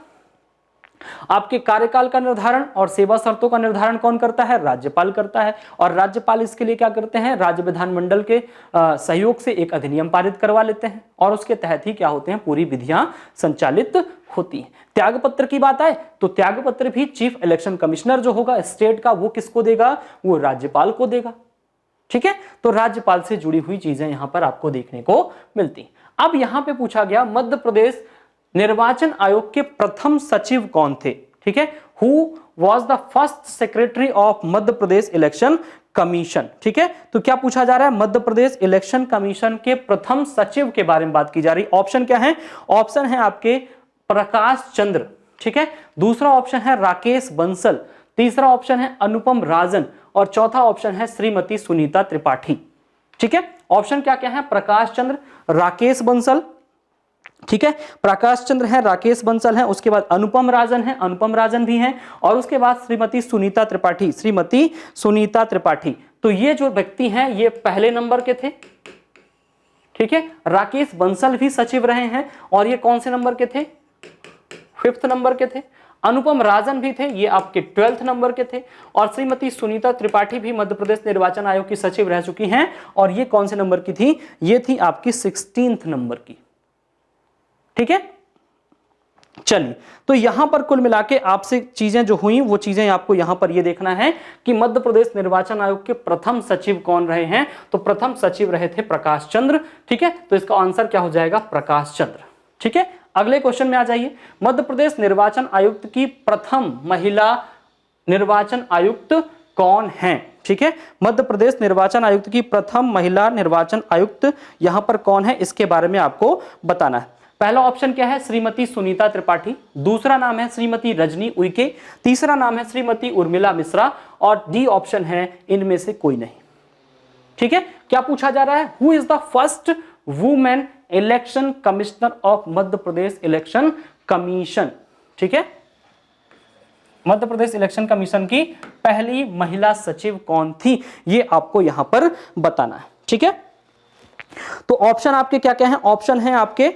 आपके कार्यकाल का निर्धारण और सेवा शर्तों का निर्धारण कौन करता है? राज्यपाल करता है। और राज्यपाल इसके लिए क्या करते हैं? राज्य विधानमंडल के सहयोग से एक अधिनियम पारित करवा लेते हैं और उसके तहत ही क्या होते हैं? पूरी विधियां संचालित होती हैं। त्यागपत्र की बात आए तो त्यागपत्र भी चीफ इलेक्शन कमिश्नर जो होगा स्टेट का, वो किसको देगा? वो राज्यपाल को देगा। ठीक है, तो राज्यपाल से जुड़ी हुई चीजें यहां पर आपको देखने को मिलती। अब यहां पे पूछा गया मध्य प्रदेश निर्वाचन आयोग के प्रथम सचिव कौन थे? ठीक है, who was the first secretary of Madhya Pradesh election commission. ठीक है, तो क्या पूछा जा रहा है? मध्य प्रदेश इलेक्शन कमीशन के प्रथम सचिव के बारे में बात की जा रही। ऑप्शन क्या है? ऑप्शन है आपके प्रकाश चंद्र। ठीक है, दूसरा ऑप्शन है राकेश बंसल, तीसरा ऑप्शन है अनुपम राजन और चौथा ऑप्शन है श्रीमती सुनीता त्रिपाठी। ठीक है, ऑप्शन क्या क्या है? प्रकाश चंद्र, राकेश बंसल, ठीक है, प्रकाश चंद्र है, राकेश बंसल है, उसके बाद अनुपम राजन है, अनुपम राजन भी हैं, और उसके बाद श्रीमती सुनीता त्रिपाठी, श्रीमती सुनीता त्रिपाठी। तो ये जो व्यक्ति हैं ये पहले नंबर के थे। ठीक है, राकेश बंसल भी सचिव रहे हैं और ये कौन से नंबर के थे? 5th नंबर के थे। अनुपम राजन भी थे, ये आपके 12th नंबर के थे। और श्रीमती सुनीता त्रिपाठी भी मध्य प्रदेश निर्वाचन आयोग की सचिव रह चुकी हैं और ये कौन से नंबर की थी? ये थी आपकी 16th नंबर की। ठीक है, चलिए, तो यहां पर कुल मिला के आपसे चीजें जो हुई वो चीजें आपको यहां पर ये देखना है कि मध्य प्रदेश निर्वाचन आयोग के प्रथम सचिव कौन रहे हैं? तो प्रथम सचिव रहे थे प्रकाश चंद्र। ठीक है, तो इसका आंसर क्या हो जाएगा? प्रकाश चंद्र। ठीक है, अगले क्वेश्चन में आ जाइए। मध्य प्रदेश निर्वाचन आयुक्त की प्रथम महिला निर्वाचन आयुक्त कौन है? ठीक है, मध्य प्रदेश निर्वाचन आयुक्त की प्रथम महिला निर्वाचन आयुक्त यहां पर कौन है, इसके बारे में आपको बताना है। पहला ऑप्शन क्या है? श्रीमती सुनीता त्रिपाठी, दूसरा नाम है श्रीमती रजनी उइके, तीसरा नाम है श्रीमती उर्मिला मिश्रा और डी ऑप्शन है इनमें से कोई नहीं। ठीक है, क्या पूछा जा रहा है? Who is the first women election commissioner of Madhya Pradesh election commission. ठीक है, मध्य प्रदेश इलेक्शन कमीशन की पहली महिला सचिव कौन थी, ये आपको यहां पर बताना है। ठीक है, तो ऑप्शन आपके क्या क्या हैं? ऑप्शन है आपके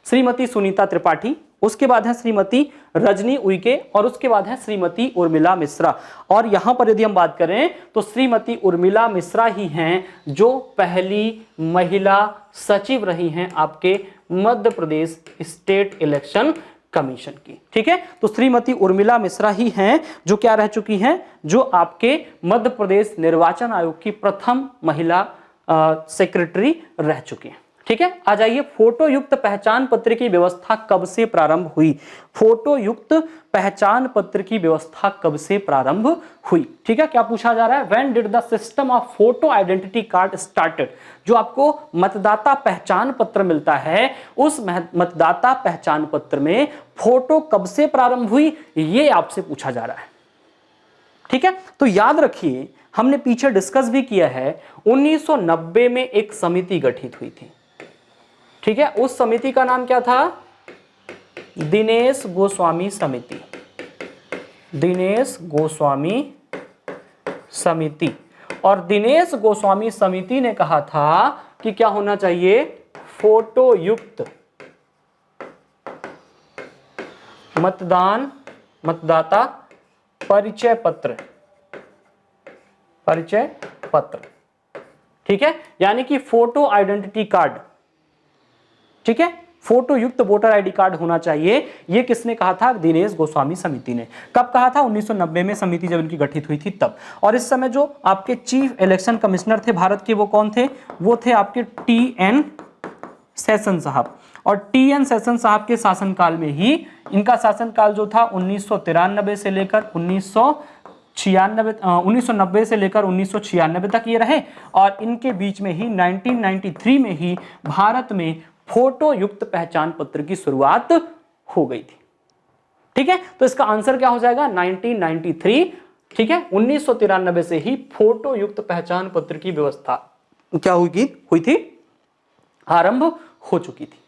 श्रीमती सुनीता त्रिपाठी, उसके बाद है श्रीमती रजनी उइके और उसके बाद है श्रीमती उर्मिला मिश्रा। और यहां पर यदि हम बात करें तो श्रीमती उर्मिला मिश्रा ही हैं जो पहली महिला सचिव रही हैं आपके मध्य प्रदेश स्टेट इलेक्शन कमीशन की। ठीक है, तो श्रीमती उर्मिला मिश्रा ही हैं जो क्या रह चुकी हैं? जो आपके मध्य प्रदेश निर्वाचन आयोग की प्रथम महिला सेक्रेटरी रह चुकी हैं। ठीक है, आ जाइए। फोटो युक्त पहचान पत्र की व्यवस्था कब से प्रारंभ हुई? फोटो युक्त पहचान पत्र की व्यवस्था कब से प्रारंभ हुई? ठीक है, क्या पूछा जा रहा है? When did the system of photo identity card started? जो आपको मतदाता पहचान पत्र मिलता है उस मतदाता पहचान पत्र में फोटो कब से प्रारंभ हुई, ये आपसे पूछा जा रहा है। ठीक है, तो याद रखिए हमने पीछे डिस्कस भी किया है 1990 में एक समिति गठित हुई थी। ठीक है, उस समिति का नाम क्या था? दिनेश गोस्वामी समिति। दिनेश गोस्वामी समिति। और दिनेश गोस्वामी समिति ने कहा था कि क्या होना चाहिए? फोटो युक्त मतदाता परिचय पत्र। परिचय पत्र। ठीक है, यानी कि फोटो आइडेंटिटी कार्ड ठीक है, फोटो युक्त वोटर आईडी कार्ड होना चाहिए। ये किसने कहा था? दिनेश गोस्वामी समिति ने। कब कहा था? 1990 में समिति जब इनकी गठित हुई थी तब। और इस समय जो आपके चीफ इलेक्शन कमिश्नर थे भारत के, वो कौन थे? वो थे आपके टी.एन. सेशन साहब। और टी.एन. सेशन साहब के शासनकाल में ही, इनका शासनकाल जो था 1993 से लेकर 1990 से लेकर 1996 तक ये रहे। और इनके बीच में ही 1993 में ही भारत में फोटो युक्त पहचान पत्र की शुरुआत हो गई थी। ठीक है, तो इसका आंसर क्या हो जाएगा? 1993। ठीक है, 1993 से ही फोटो युक्त पहचान पत्र की व्यवस्था क्या हुई थी? आरंभ हो चुकी थी।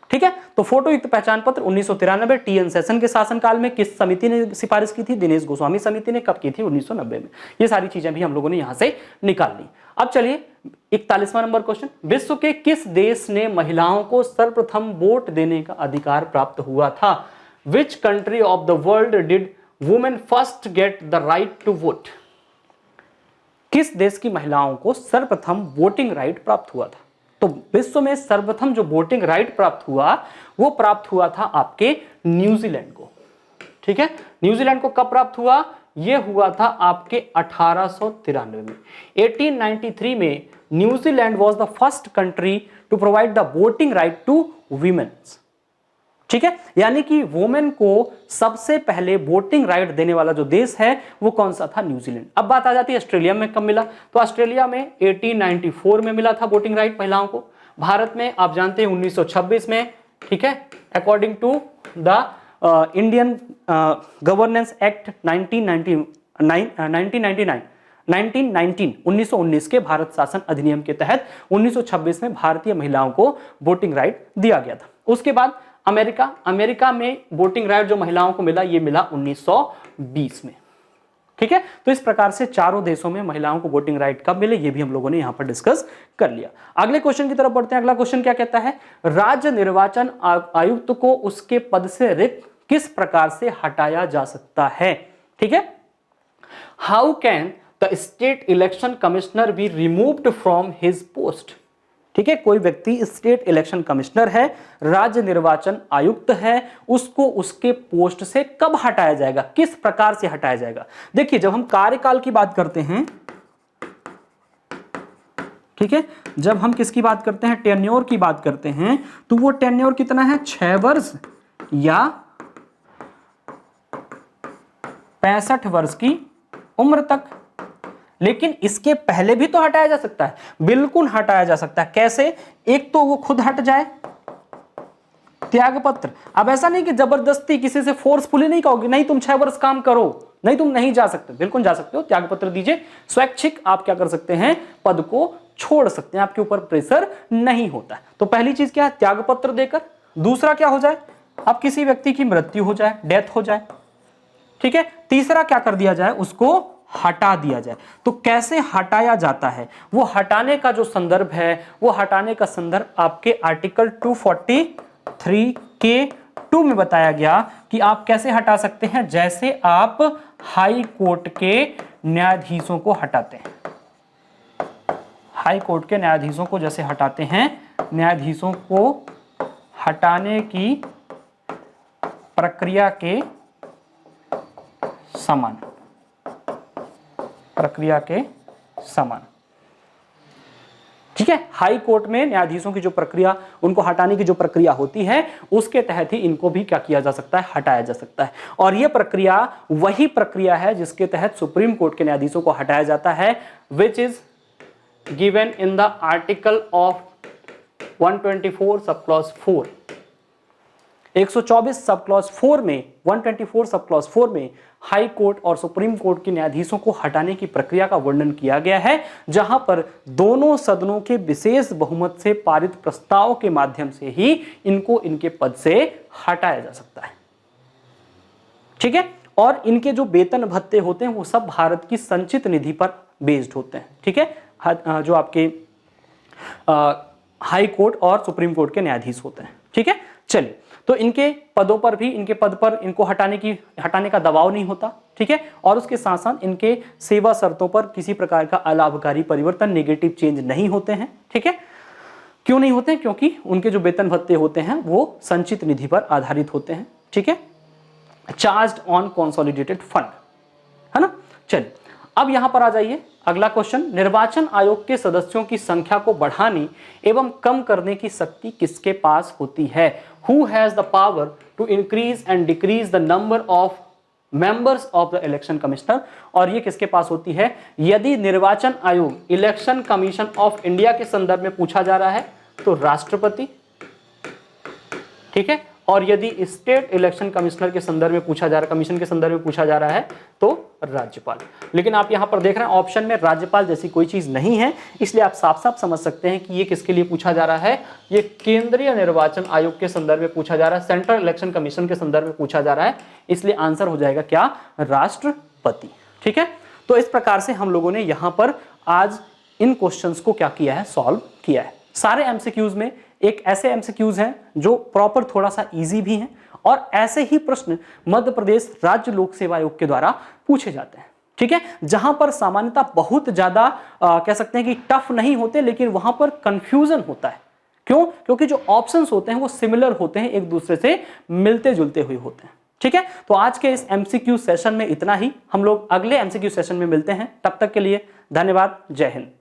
ठीक है, तो फोटो युक्त पहचान पत्र 1993 टी.एन. सेशन के शासनकाल में किस समिति ने सिफारिश की थी? दिनेश गोस्वामी समिति ने। कब की थी? 1990 में। ये सारी चीजें भी हम लोगों ने यहां से निकाल ली। अब चलिए 41वां नंबर क्वेश्चन, विश्व के किस देश ने महिलाओं को सर्वप्रथम वोट देने का अधिकार प्राप्त हुआ था? Which country of the world did women first get the right to vote? किस देश की महिलाओं को सर्वप्रथम वोटिंग राइट प्राप्त हुआ था? तो विश्व में सर्वप्रथम जो वोटिंग राइट प्राप्त हुआ, वो प्राप्त हुआ था आपके न्यूजीलैंड को। ठीक है, न्यूजीलैंड को कब प्राप्त हुआ? यह हुआ था आपके 1893 में। 1893 में New Zealand was the first country to provide the voting right to womens. ठीक है, यानी कि वुमेन को सबसे पहले वोटिंग राइट देने वाला जो देश है वो कौन सा था? न्यूजीलैंड। अब बात आ जाती है ऑस्ट्रेलिया में कब मिला? तो ऑस्ट्रेलिया में 1894 में मिला था वोटिंग राइट महिलाओं को। भारत में आप जानते हैं 1926 में। ठीक है, according to the Indian governance act 1919 के भारत शासन अधिनियम के तहत 1926 में भारतीय महिलाओं को वोटिंग राइट दिया गया था। उसके बाद अमेरिका में वोटिंग राइट जो महिलाओं को मिला, ये मिला 1920 में। ठीक है, तो इस प्रकार से चारों देशों में महिलाओं को वोटिंग राइट कब मिले, ये भी हम लोगों ने यहां पर डिस्कस कर लिया। अगले क्वेश्चन की तरफ बढ़ते हैं। अगला क्वेश्चन क्या कहता है? राज्य निर्वाचन आयुक्त को उसके पद से रिक्त किस प्रकार से हटाया जा सकता है? ठीक है, how can the state election commissioner be removed from his post? ठीक है, कोई व्यक्ति स्टेट इलेक्शन कमिश्नर है, राज्य निर्वाचन आयुक्त है, उसको उसके पोस्ट से कब हटाया जाएगा, किस प्रकार से हटाया जाएगा? देखिए, जब हम कार्यकाल की बात करते हैं, ठीक है, जब हम किसकी बात करते हैं? टेन्योर की बात करते हैं, तो वो टेन्योर कितना है? 6 वर्ष या 65 वर्ष की उम्र तक। लेकिन इसके पहले भी तो हटाया जा सकता है, बिल्कुल हटाया जा सकता है। कैसे? एक तो वो खुद हट जाए, त्यागपत्र। अब ऐसा नहीं कि जबरदस्ती किसी से फोर्सफुली नहीं कहोगे नहीं तुम 6 वर्ष काम करो, नहीं तुम नहीं जा सकते, बिल्कुल जा सकते हो, त्यागपत्र दीजिए। स्वैच्छिक आप क्या कर सकते हैं? पद को छोड़ सकते हैं, आपके ऊपर प्रेशर नहीं होता है। तो पहली चीज क्या है? त्यागपत्र देकर। दूसरा क्या हो जाए? अब किसी व्यक्ति की मृत्यु हो जाए, डेथ हो जाए। ठीक है, तीसरा क्या कर दिया जाए? उसको हटा दिया जाए। तो कैसे हटाया जाता है? वो हटाने का जो संदर्भ है, वो हटाने का संदर्भ आपके आर्टिकल 243 के 2 में बताया गया कि आप कैसे हटा सकते हैं। जैसे आप हाई कोर्ट के न्यायाधीशों को हटाते हैं, हाई कोर्ट के न्यायाधीशों को जैसे हटाते हैं, न्यायाधीशों को हटाने की प्रक्रिया के समान, प्रक्रिया के समान। ठीक है, हाई कोर्ट में न्यायाधीशों की जो प्रक्रिया, उनको हटाने की जो प्रक्रिया होती है, उसके तहत ही इनको भी क्या किया जा सकता है? हटाया जा सकता है। और यह प्रक्रिया वही प्रक्रिया है जिसके तहत सुप्रीम कोर्ट के न्यायाधीशों को हटाया जाता है, which is given in the article of 124 sub clause 4। 124 sub clause 4 में, 124 सब क्लॉज 4 में हाई कोर्ट और सुप्रीम कोर्ट के न्यायाधीशों को हटाने की प्रक्रिया का वर्णन किया गया है, जहां पर दोनों सदनों के विशेष बहुमत से पारित प्रस्ताव के माध्यम से ही इनको इनके पद से हटाया जा सकता है। ठीक है, और इनके जो वेतन भत्ते होते हैं वो सब भारत की संचित निधि पर बेस्ड होते हैं। ठीक है, जो आपके हाई कोर्ट और सुप्रीम कोर्ट के न्यायाधीश होते हैं। ठीक है, चलिए, तो इनके पदों पर भी, इनके पद पर इनको हटाने का दबाव नहीं होता। ठीक है, और उसके साथ साथ इनके सेवा शर्तों पर किसी प्रकार का अलाभकारी परिवर्तन, नेगेटिव चेंज नहीं होते हैं। ठीक है, क्यों नहीं होते? क्योंकि उनके जो वेतन भत्ते होते हैं वो संचित निधि पर आधारित होते हैं, ठीक है, चार्ज्ड ऑन कंसोलिडेटेड फंड, है ना। चलिए अब यहां पर आ जाइए, अगला क्वेश्चन, निर्वाचन आयोग के सदस्यों की संख्या को बढ़ाने एवं कम करने की शक्ति किसके पास होती है? Who has the power to increase and decrease the number of members of the election commissioner, और ये किसके पास होती है? यदि निर्वाचन आयोग इलेक्शन कमीशन ऑफ इंडिया के संदर्भ में पूछा जा रहा है तो राष्ट्रपति, ठीक है, और यदि स्टेट इलेक्शन कमिश्नर के संदर्भ में पूछा जा रहा है, कमीशन के संदर्भ में पूछा जा रहा है तो राज्यपाल। लेकिन आप यहां पर देख रहे हैं ऑप्शन में राज्यपाल जैसी कोई चीज नहीं है, इसलिए आप साफ साफ समझ सकते हैं कि ये किसके लिए पूछा जा रहा है, ये केंद्रीय निर्वाचन आयोग के संदर्भ में पूछा जा रहा है, सेंट्रल इलेक्शन कमीशन के संदर्भ में पूछा जा रहा है, इसलिए आंसर हो जाएगा क्या? राष्ट्रपति, ठीक है। तो इस प्रकार से हम लोगों ने यहां पर आज इन क्वेश्चंस को क्या किया है? सॉल्व किया है। सारे एमसीक्यूज में एक ऐसे एमसीक्यूज हैं जो प्रॉपर थोड़ा सा इजी भी हैं, और ऐसे ही प्रश्न मध्य प्रदेश राज्य लोक सेवा आयोग के द्वारा पूछे जाते हैं, ठीक है, जहां पर सामान्यतः बहुत ज्यादा कह सकते हैं कि टफ नहीं होते, लेकिन वहां पर कंफ्यूजन होता है। क्यों? क्योंकि जो ऑप्शंस होते हैं वो सिमिलर होते हैं, एक दूसरे से मिलते जुलते हुए होते हैं, ठीक है। तो आज के इस एमसीक्यू सेशन में इतना ही, हम लोग अगले एमसीक्यू सेशन में मिलते हैं, तब तक के लिए धन्यवाद, जय हिंद।